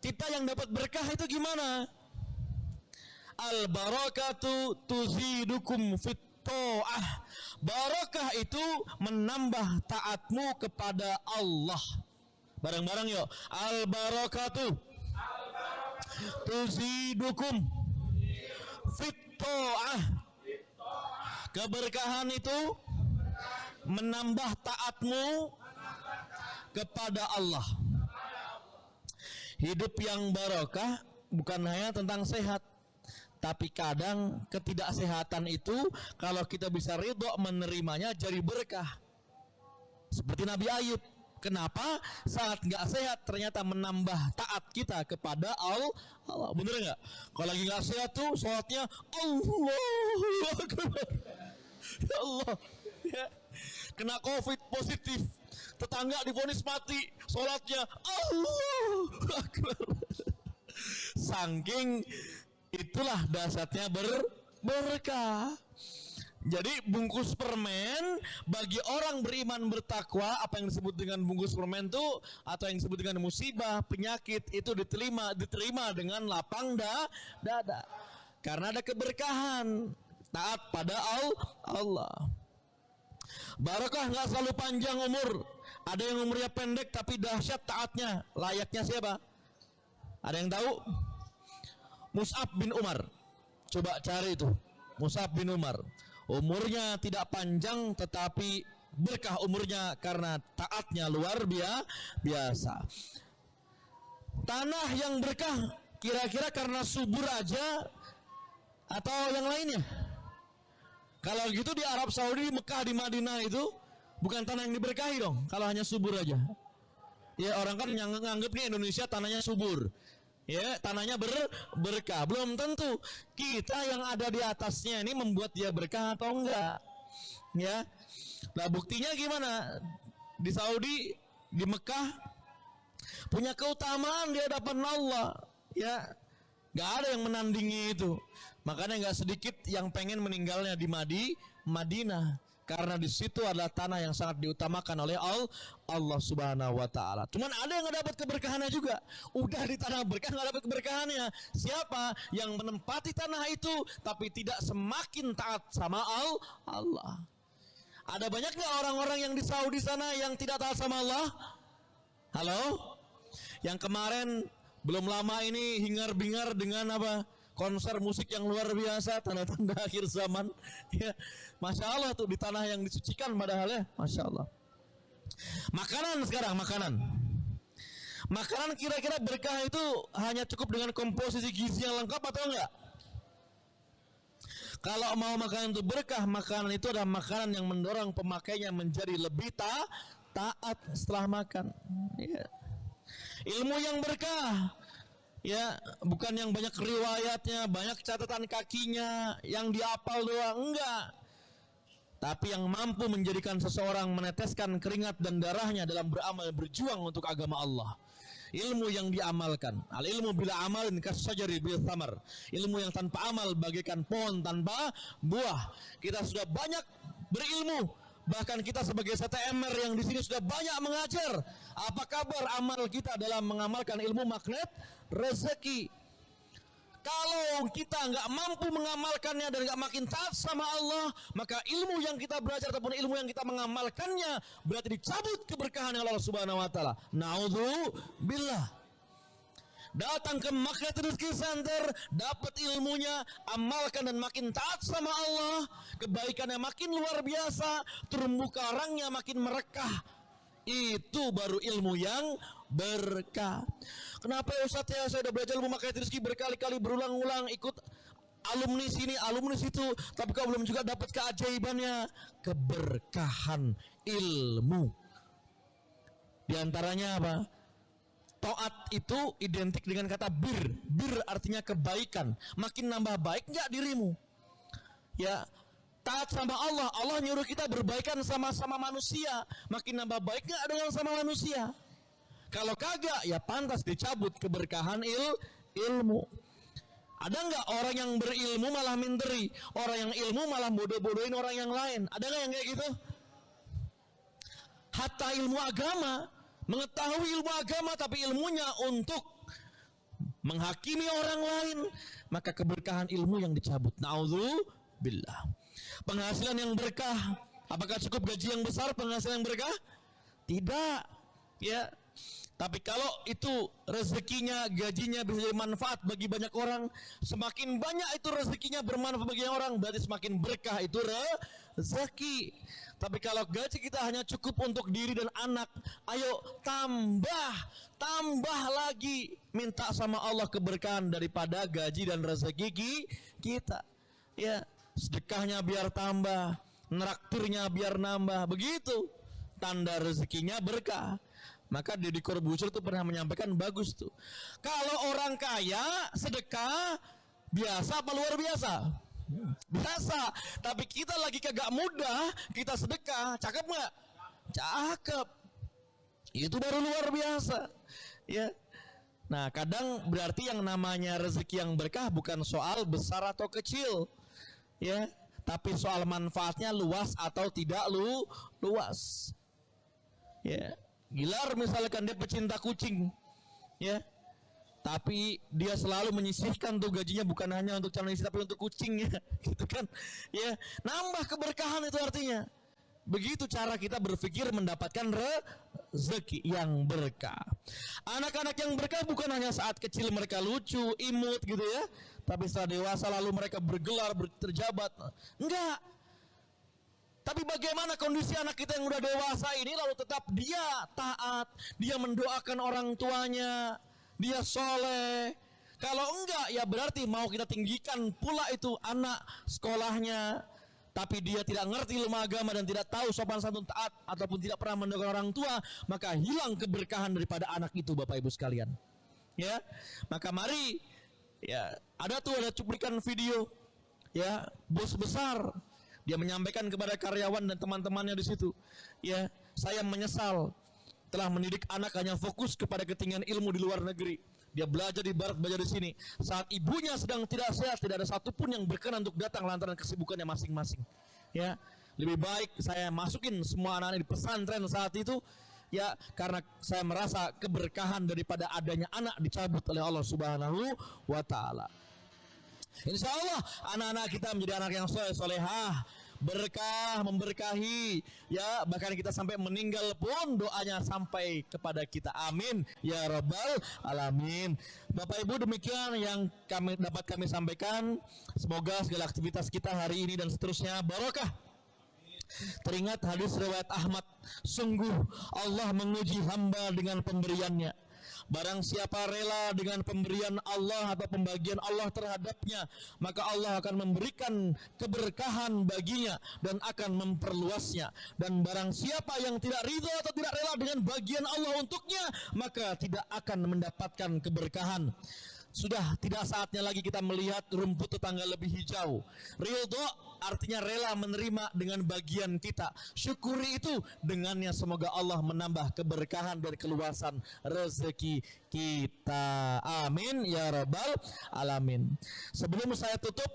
S1: kita yang dapat berkah itu gimana? Al-barakatu tuzidukum fit ta'ah. Barakah itu menambah taatmu kepada Allah. Bareng-bareng yuk. Al-barakatu tuzidukum fit ta'ah. Keberkahan itu menambah taatmu kepada Allah. Hidup yang barokah bukan hanya tentang sehat, tapi kadang ketidaksehatan itu kalau kita bisa ridho menerimanya jadi berkah. Seperti Nabi Ayub, kenapa saat nggak sehat ternyata menambah taat kita kepada Allah. Bener nggak? Kalau lagi nggak sehat tuh sholatnya Allahu Akbar. Ya Allah, ya. Kena COVID positif, tetangga divonis mati, sholatnya Allahu Akbar. Saking itulah dasarnya berkah. Jadi bungkus permen bagi orang beriman bertakwa, apa yang disebut dengan bungkus permen itu atau yang disebut dengan musibah, penyakit itu diterima dengan lapang dada. Karena ada keberkahan, taat pada Allah. Barakah nggak selalu panjang umur. Ada yang umurnya pendek tapi dahsyat taatnya. Layaknya siapa? Ada yang tahu? Mus'ab bin Umar. Coba cari itu. Mus'ab bin Umar. Umurnya tidak panjang tetapi berkah umurnya karena taatnya luar biasa. Tanah yang berkah kira-kira karena subur aja atau yang lainnya? Kalau gitu di Arab Saudi, Mekah, di Madinah itu bukan tanah yang diberkahi dong. Kalau hanya subur aja. Ya, orang kan yang nganggep nih Indonesia tanahnya subur. Ya, tanahnya berkah. Belum tentu kita yang ada di atasnya ini membuat dia berkah atau enggak. Ya. Nah, buktinya gimana? Di Saudi, di Mekah punya keutamaan di hadapan Allah. Ya. Gak ada yang menandingi itu. Makanya gak sedikit yang pengen meninggalnya di Madinah. Karena di situ adalah tanah yang sangat diutamakan oleh Allah Subhanahu wa Ta'ala. Cuman ada yang gak dapat keberkahannya juga. Udah di tanah berkah gak dapat keberkahannya. Siapa yang menempati tanah itu tapi tidak semakin taat sama Allah? Ada banyak gak orang-orang yang di Saudi sana yang tidak taat sama Allah? Halo? Yang kemarin Belum lama ini hingar-bingar dengan apa? Konser musik yang luar biasa, tanda-tanda akhir zaman. Ya, Masya Allah tuh di tanah yang disucikan padahal ya, Masya Allah. Makanan sekarang, makanan. Makanan kira-kira berkah itu hanya cukup dengan komposisi gizi yang lengkap atau enggak? Kalau mau makanan itu berkah, makanan itu adalah makanan yang mendorong pemakainya menjadi lebih taat setelah makan. Ya. Ilmu yang berkah, ya, bukan yang banyak riwayatnya, banyak catatan kakinya, yang dihafal doang, enggak. Tapi yang mampu menjadikan seseorang meneteskan keringat dan darahnya dalam beramal berjuang untuk agama Allah. Ilmu yang diamalkan. Al ilmu bila amalin kasajari bil thamar. Ilmu yang tanpa amal bagaikan pohon tanpa buah. Kita sudah banyak berilmu. Bahkan kita sebagai STMR yang di sini sudah banyak mengajar. Apa kabar amal kita dalam mengamalkan ilmu magnet rezeki? Kalau kita nggak mampu mengamalkannya dan nggak makin taat sama Allah, maka ilmu yang kita belajar ataupun ilmu yang kita mengamalkannya berarti dicabut keberkahan Allah Subhanahu Wa Taala. Naudzubillah. Datang ke Magnet Rezeki Center, dapat ilmunya, amalkan dan makin taat sama Allah, kebaikannya makin luar biasa, terumbu karangnya makin merekah. Itu baru ilmu yang berkah. Kenapa ya Ustaz ya, saya udah belajar ilmu Magnet Rezeki berkali-kali berulang-ulang, ikut alumni sini, alumni situ, tapi kau belum juga dapat keajaibannya, keberkahan ilmu. Di antaranya apa? Taat itu identik dengan kata bir. Bir artinya kebaikan. Makin nambah baik nggak dirimu? Ya, taat sama Allah. Allah nyuruh kita berbaikan sama manusia. Makin nambah baik nggak dengan sama manusia? Kalau kagak, ya pantas dicabut keberkahan ilmu. Ada nggak orang yang berilmu malah minderi? Orang yang ilmu malah bodoh-bodohin orang yang lain? Ada nggak yang kayak gitu? Hatta ilmu agama, mengetahui ilmu agama tapi ilmunya untuk menghakimi orang lain, maka keberkahan ilmu yang dicabut. Naudzubillah. Penghasilan yang berkah, apakah cukup gaji yang besar penghasilan yang berkah? Tidak, ya. Tapi kalau itu rezekinya, gajinya bisa jadi manfaat bagi banyak orang, semakin banyak itu rezekinya bermanfaat bagi orang, berarti semakin berkah itu rezeki. Tapi kalau gaji kita hanya cukup untuk diri dan anak, ayo tambah lagi, minta sama Allah keberkahan daripada gaji dan rezeki kita. Ya, sedekahnya biar tambah, neraktirnya biar nambah, begitu tanda rezekinya berkah. Maka Deddy Corbuzier tuh pernah menyampaikan bagus tuh. Kalau orang kaya sedekah biasa apa luar biasa? Biasa. Tapi kita lagi kagak mudah, kita sedekah, cakep nggak? Cakep. Itu baru luar biasa. Ya. Nah, kadang berarti yang namanya rezeki yang berkah bukan soal besar atau kecil, ya, tapi soal manfaatnya luas atau tidak luas. Ya. Gilar misalkan dia pecinta kucing, ya, tapi dia selalu menyisihkan tuh gajinya bukan hanya untuk calon istri tapi untuk kucingnya, gitu kan, ya, nambah keberkahan itu artinya. Begitu cara kita berpikir mendapatkan rezeki yang berkah. Anak-anak yang berkah bukan hanya saat kecil mereka lucu, imut gitu ya, tapi setelah dewasa lalu mereka bergelar, terjabat. Enggak. Tapi bagaimana kondisi anak kita yang udah dewasa ini lalu tetap dia taat, dia mendoakan orang tuanya, dia soleh. Kalau enggak ya berarti mau kita tinggikan pula itu anak sekolahnya, tapi dia tidak ngerti ilmu agama dan tidak tahu sopan santun taat ataupun tidak pernah mendoakan orang tua, maka hilang keberkahan daripada anak itu Bapak Ibu sekalian. Ya, maka mari, ya, ada cuplikan video, ya, bos besar. Dia menyampaikan kepada karyawan dan teman-temannya di situ, ya, saya menyesal telah mendidik anak hanya fokus kepada ketinggian ilmu di luar negeri. Dia belajar di barat, belajar di sini. Saat ibunya sedang tidak sehat, tidak ada satupun yang berkenan untuk datang lantaran kesibukannya masing-masing. Ya, lebih baik saya masukin semua anak-anak di pesantren saat itu, ya, karena saya merasa keberkahan daripada adanya anak dicabut oleh Allah Subhanahu wa Ta'ala. Insya Allah anak-anak kita menjadi anak yang soleh solehah, berkah, memberkahi, ya bahkan kita sampai meninggal pun doanya sampai kepada kita. Amin ya rabbal alamin. Bapak Ibu, demikian yang dapat kami sampaikan. Semoga segala aktivitas kita hari ini dan seterusnya barokah. Teringat hadis riwayat Ahmad, sungguh Allah menguji hamba dengan pemberiannya. Barang siapa rela dengan pemberian Allah atau pembagian Allah terhadapnya, maka Allah akan memberikan keberkahan baginya dan akan memperluasnya. Dan barang siapa yang tidak ridho atau tidak rela dengan bagian Allah untuknya, maka tidak akan mendapatkan keberkahan. Sudah tidak saatnya lagi kita melihat rumput tetangga lebih hijau. Ridho artinya rela menerima dengan bagian kita. Syukuri itu, dengannya semoga Allah menambah keberkahan dan keluasan rezeki kita. Amin ya rabbal alamin. Sebelum saya tutup,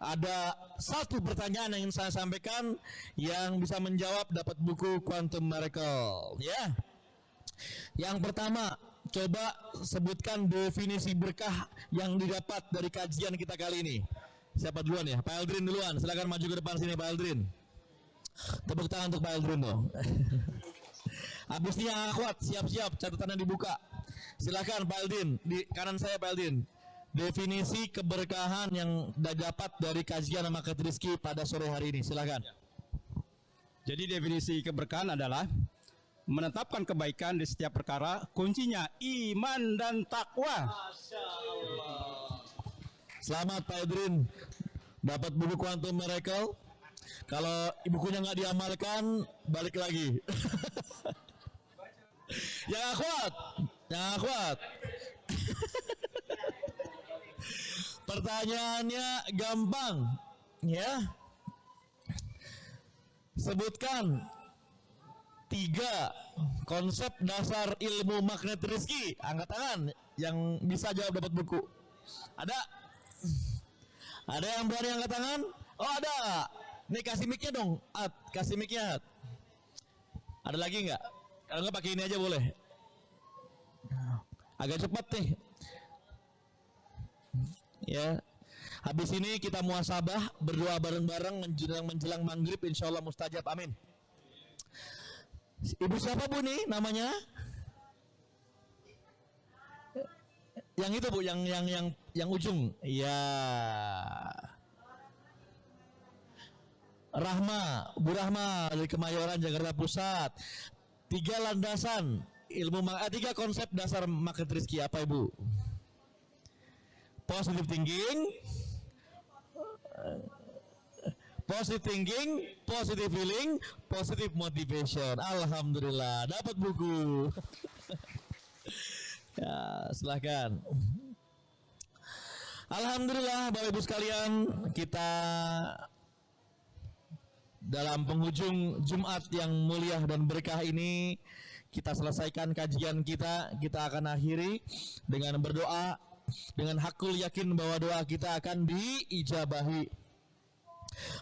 S1: ada satu pertanyaan yang ingin saya sampaikan. Yang bisa menjawab dapat buku Quantum Miracle, ya. Yang pertama, coba sebutkan definisi berkah yang didapat dari kajian kita kali ini. Siapa duluan ya? Pak Eldrin duluan. Silakan maju ke depan sini Pak Eldrin. Tepuk tangan untuk Pak Eldrin dong. Habis ini yang akhwat, siap-siap catatannya dibuka. Silakan Pak Eldrin, di kanan saya Pak Eldrin. Definisi keberkahan yang didapat dari kajian Maket Rizki pada sore hari ini. Silakan.
S3: Jadi definisi keberkahan adalah menetapkan kebaikan di setiap perkara, kuncinya iman dan takwa.
S1: Selamat Pak Edrin, dapat buku Quantum Miracle. Kalau bukunya nggak diamalkan, balik lagi. Yang akhwat, yang akhwat. Pertanyaannya gampang, ya. Sebutkan 3 konsep dasar ilmu magnet rezeki. Angkat tangan yang bisa jawab dapat buku. Ada? Ada yang berani angkat tangan? Oh ada. Nih kasih mic-nya dong. Kasih mic-nya. Ada lagi nggak? Kalau nggak pakai ini aja boleh. Agak cepat nih. Ya. Habis ini kita muhasabah, berdoa bareng-bareng menjelang maghrib, insya Allah mustajab. Amin. Ibu siapa Bu nih namanya? Yang itu Bu, yang ujung. Iya. Rahma, Bu Rahma dari Kemayoran Jakarta Pusat. 3 landasan ilmu 3 konsep dasar market rezeki apa Ibu? Positive thinking, positive thinking, positive feeling, positive motivation. Alhamdulillah, dapat buku. Ya, silahkan. Alhamdulillah, Bapak Ibu sekalian, kita dalam penghujung Jumat yang mulia dan berkah ini, kita selesaikan kajian kita. Kita akan akhiri dengan berdoa, dengan hakul yakin bahwa doa kita akan diijabahi.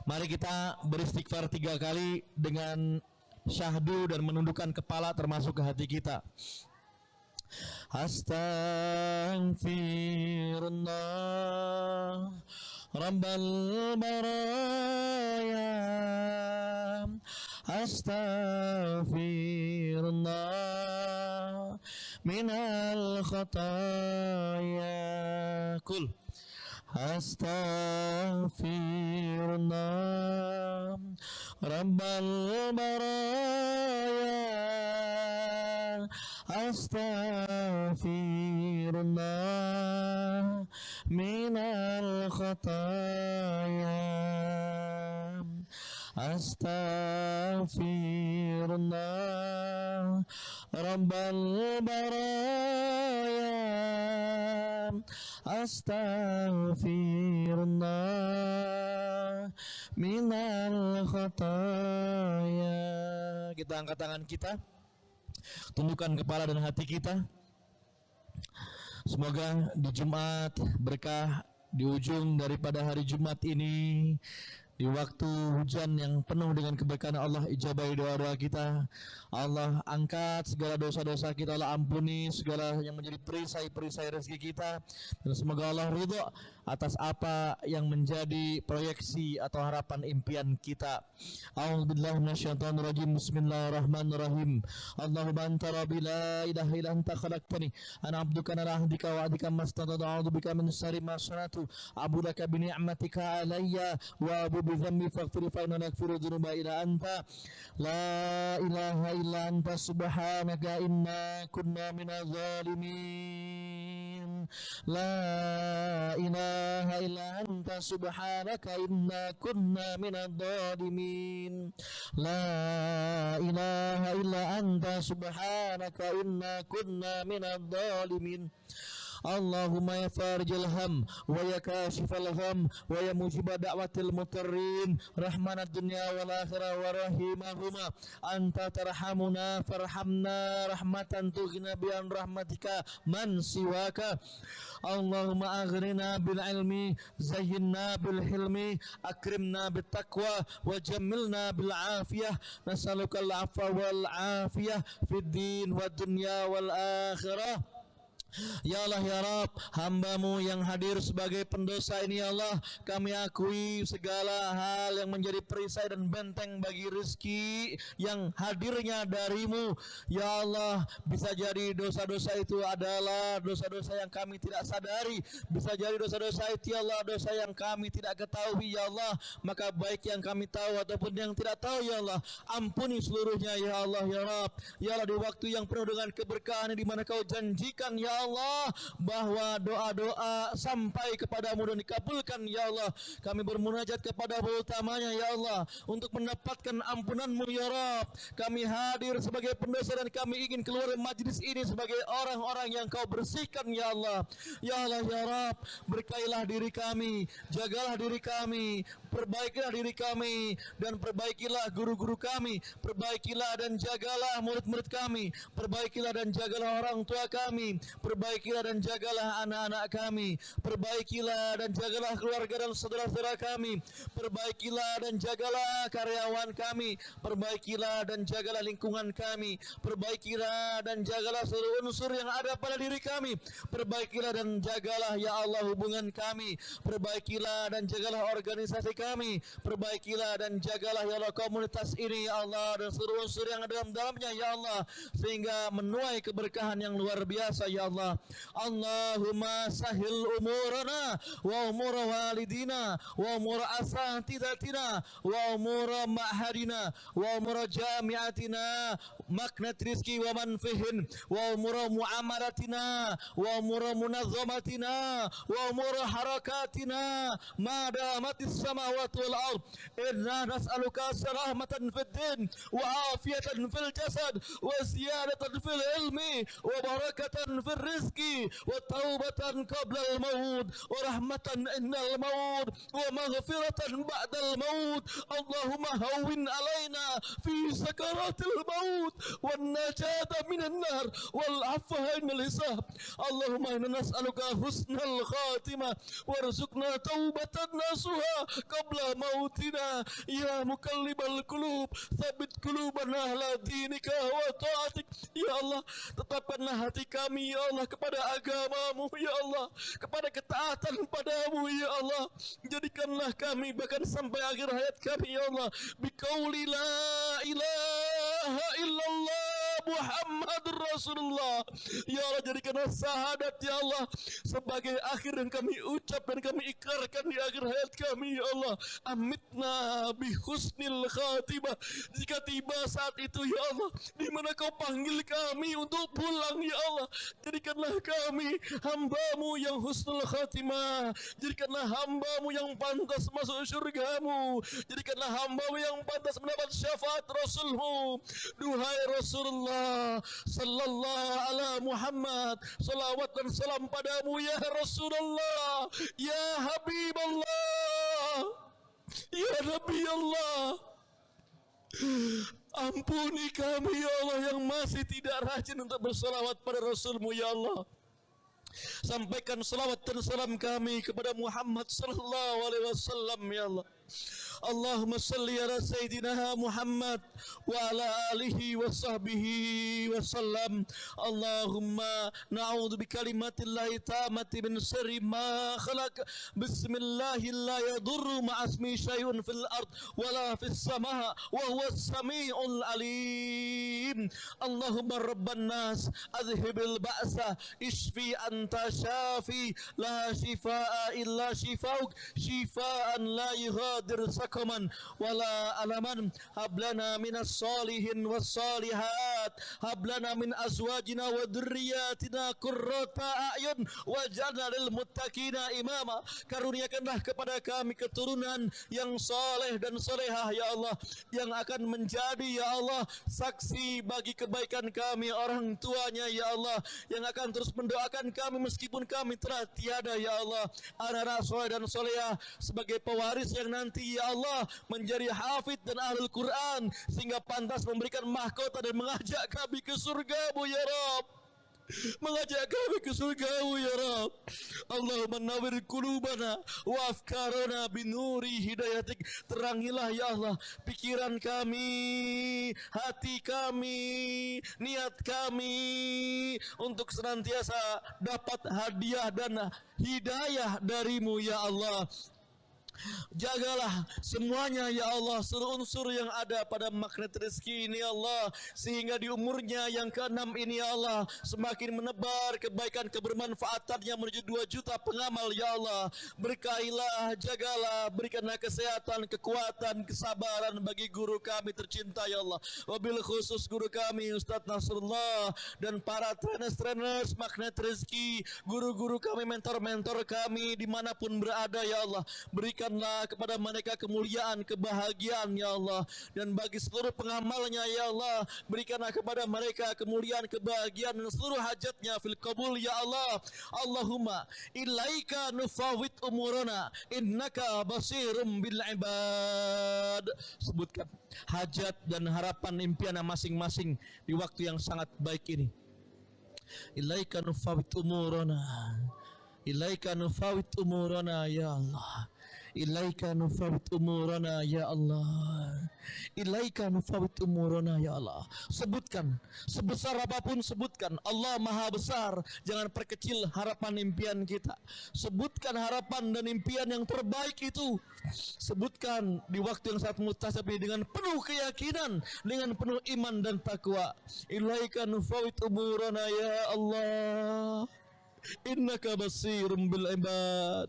S1: Mari kita beristighfar 3 kali dengan syahdu dan menundukkan kepala termasuk ke hati kita. Astaghfirullah Rabbal baraya. Astaghfirullah minal khataya. Kul Astaghfirullah Rabbal baraya. Astaghfirullah minal khataya. Astaghfirullah Rabbal baraya. Astaghfirullah minal khataya. Kita angkat tangan kita, tundukkan kepala dan hati kita. Semoga di Jumat berkah, di ujung daripada hari Jumat ini, Di waktu hujan yang penuh dengan keberkahan, Allah ijabahi doa-doa kita. Allah angkat segala dosa-dosa kita, Allah ampuni segala yang menjadi perisai-perisai rezeki kita. Dan semoga Allah ridho atas apa yang menjadi proyeksi atau harapan impian kita. A'udzubillahi minasyaitonirrajim. Bismillahirrahmanirrahim. Allahumma anta rabbi la ilaha illa anta khalaqtani ana abduka ala ahdika wa adika mastata'tu a'udzubika min syarri ma sana'tu a'buduka bi ni'matika alayya wa بذنبي فاغفر فإنه لا يغفر الذنوب إلا أنت لا إله إلا أنت سبحانك إنا كنا من الظالمين لا إله إلا أنت سبحانك إنا كنا من الظالمين لا إله إلا أنت سبحانك إنا كنا من الظالمين Allahumma ya farijal ham wa ya kashifal gham wa ya mujibad da'watil mutarrin rahmanad dunya wal akhirah wa rahimahuma anta tarhamuna farhamna rahmatan tughna bi an rahmatika man siwaka Allahumma aghnina bil ilmi zayyinna bil hilmi akrimna bit taqwa wa jammilna bil afiyah nas'aluka al afwa wal afiyah fid din wad dunya wal akhirah. Ya Allah ya Rabb, hamba-Mu yang hadir sebagai pendosa ini ya Allah, kami akui segala hal yang menjadi perisai dan benteng bagi rezeki yang hadirnya dari-Mu. Ya Allah, bisa jadi dosa-dosa itu adalah dosa-dosa yang kami tidak sadari, bisa jadi dosa-dosa itu ya Allah dosa yang kami tidak ketahui ya Allah. Maka baik yang kami tahu ataupun yang tidak tahu ya Allah, ampuni seluruhnya ya Allah ya Rabb. Ya Allah, di waktu yang penuh dengan keberkahan di mana Kau janjikan ya Allah bahwa doa-doa sampai kepadamu dan dikabulkan ya Allah, kami bermunajat kepadamu utamanya ya Allah untuk mendapatkan ampunanmu ya Rabb. Kami hadir sebagai pendosa dan kami ingin keluar dari majlis ini sebagai orang-orang yang Kau bersihkan ya Allah. Ya Allah ya Rabb, berkailah diri kami, jagalah diri kami, perbaikilah diri kami dan perbaikilah guru-guru kami, perbaikilah dan jagalah murid-murid kami, perbaikilah dan jagalah orang tua kami, perbaikilah dan jagalah anak-anak kami, perbaikilah dan jagalah keluarga dan saudara-saudara kami, perbaikilah dan jagalah karyawan kami, perbaikilah dan jagalah lingkungan kami, perbaikilah dan jagalah seluruh unsur yang ada pada diri kami, perbaikilah dan jagalah ya Allah hubungan kami, perbaikilah dan jagalah organisasi kami, perbaikilah dan jagalah ya Allah komunitas ini ya Allah dan seluruh unsur yang ada dalamnya ya Allah, sehingga menuai keberkahan yang luar biasa ya Allah. Allahumma sahil umurana wa umur walidina wa umur asatidatina wa umur ma'hadina wa umur jamiatina maknat rizki wa manfihin wa umur muamalatina wa umur munazzamatina wa umur harakatina ma damatis samawati wal ard. Inna nas'aluka salamatan fid din wa afiyatan fil jasad wa ziyadatan fil ilmi wa barakatan fil rizki wa taubatan qabla al-maut wa rahmatan inda al-maut wa maghfiratan ba'da al-maut. Allahumma hawwin alaina fi sakaratil maut wan najata minan nar wal afwa min al-hisab. Allahumma inna nas'aluka husnal khatimah warzuqna taubatan nasuha qabla mautina ya mukallibal qulub tsabbit qulubana ala dinika wa ta'atik. Ya Allah, tetapkanlah hati kami ya Allah kepada agamamu ya Allah, kepada ketaatan padamu ya Allah. Jadikanlah kami bahkan sampai akhir hayat kami ya Allah biqauli la ilaha illallah Muhammadur Rasulullah. Ya Allah, jadikanlah syahadat ya Allah sebagai akhir yang kami ucap dan kami ikrarkan di akhir hayat kami ya Allah. Amitna bi husnil khatimah. Jika tiba saat itu ya Allah di mana Kau panggil kami untuk pulang ya Allah, jadikanlah kami hamba-Mu yang husnul khatimah, jadikanlah hamba-Mu yang pantas masuk syurga-Mu, jadikanlah hamba-Mu yang pantas mendapat syafaat Rasul-Mu. Duhai Rasulullah sallallahu ala Muhammad, salawat dan salam padamu ya Rasulullah, ya Habiballah, ya Nabi Allah. Ampuni kami ya Allah yang masih tidak rajin untuk bersalawat pada Rasul-Mu ya Allah. Sampaikan salawat dan salam kami kepada Muhammad sallallahu alaihi wasallam ya Allah. Allahumma salli ala Sayyidina Muhammad wa ala alihi wa sahbihi wa sallam. Allahumma na'udhu bi kalimatillahi tamati min syarri ma khalaq. Bismillahi la yadurru ma'asmi syai'un fil ard wala fis sama' wa huwa as-sami'ul alim. Allahumma rabban nas adhibil ba'sa ishfi anta syafi la shifaa illa shifauk shifaan la yughadir sakaman wala alaman. Hablana minas salihin was salihat, hablana min azwajina wa dhurriyyatina qurrata a'yun waj'alna lil muttaqina imama. Karuniakanlah kepada kami keturunan yang soleh dan solehah ya Allah, yang akan menjadi ya Allah saksi bagi kebaikan kami orang tuanya ya Allah, yang akan terus mendoakan kami meskipun kami telah tiada ya Allah. Anak-anak soleh dan solehah sebagai pewaris yang nanti ya Allah menjadi hafidh dan ahlul Quran, sehingga pantas memberikan mahkota dan mengajak kami ke surgamu ya Rabb, mengajak kami ke surgamu ya Rabb. Allahumma nawwir qulubana wa afkarana binuri hidayatik. Terangilah ya Allah pikiran kami, hati kami, niat kami untuk senantiasa dapat hadiah dan hidayah darimu ya Allah. Jagalah semuanya ya Allah, seluruh unsur yang ada pada magnet rezeki ini ya Allah, sehingga di umurnya yang ke-6 ini ya Allah semakin menebar kebaikan kebermanfaatannya menuju 2 juta pengamal ya Allah. Berkailah, jagalah, berikanlah kesehatan, kekuatan, kesabaran bagi guru kami tercinta ya Allah, wabil khusus guru kami Ustadz Nasrullah dan para trainers magnet rezeki, guru-guru kami, mentor-mentor kami dimanapun berada ya Allah. Berikanlah kepada mereka kemuliaan, kebahagiaan ya Allah, dan bagi seluruh pengamalnya ya Allah berikanlah kepada mereka kemuliaan, kebahagiaan dan seluruh hajatnya fil qabul ya Allah. Allahumma ilaika nufawwid umurana innaka basirum bil ibad. Sebutkan hajat dan harapan impian masing-masing di waktu yang sangat baik ini. Ilaika nufawwid umurana, ilaika nufawwid umurana ya Allah, ilaika nufawwid umurana ya Allah, ilaika nufawwid umurana ya Allah. Sebutkan sebesar apapun, sebutkan Allah maha besar, jangan perkecil harapan impian kita. Sebutkan harapan dan impian yang terbaik itu, sebutkan di waktu yang sangat mutasab dengan penuh keyakinan, dengan penuh iman dan takwa. Ilaika nufawwid umurana ya Allah, innaka basirum bil ibad.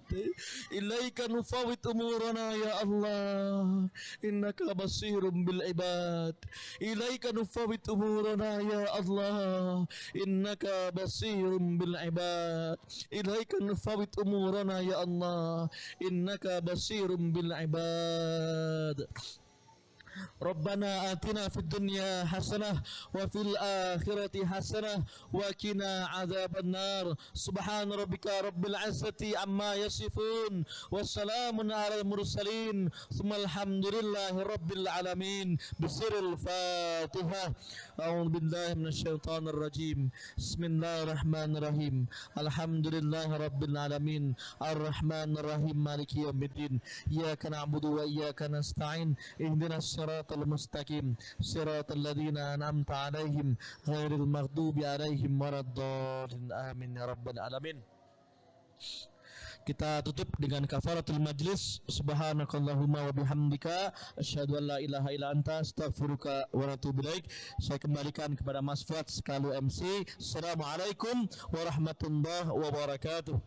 S1: Ilaika nufawwid umurana ya Allah, innaka basirum bil ibad. Ilaika nufawwid umurana ya Allah, innaka basirum bil ibad. Ilaika nufawwid umurana ya Allah, innaka basirum bil ibad. Rabbana atina fid dunya hasanah wa fil akhirati hasanah wa qina adzabannar. Subhana rabbika rabbil izzati amma yasifun wa salamun alal mursalin tsummal hamdulillahi rabbil alamin. Bisiril Fatihah. A'udzu billahi minasyaitonir rajim. Bismillahirrahmanirrahim. Alhamdulillahi rabbil alamin. Arrahmanir rahim. Maliki yaumiddin. Iyyaka na'budu wa iyyaka nasta'in. Ihdinas siratal mustaqim, siratal ladzina an'amta 'alaihim ghairil maghdubi 'alaihim waladdallin. Amin ya rabbal alamin. Kita tutup dengan kafaratul majlis. Subhanakallahumma wa bihamdika asyhadu an la ilaha illa anta astaghfiruka wa atubu ilaik. Saya kembalikan kepada Mas Fuad selaku MC. Assalamualaikum warahmatullahi wabarakatuh.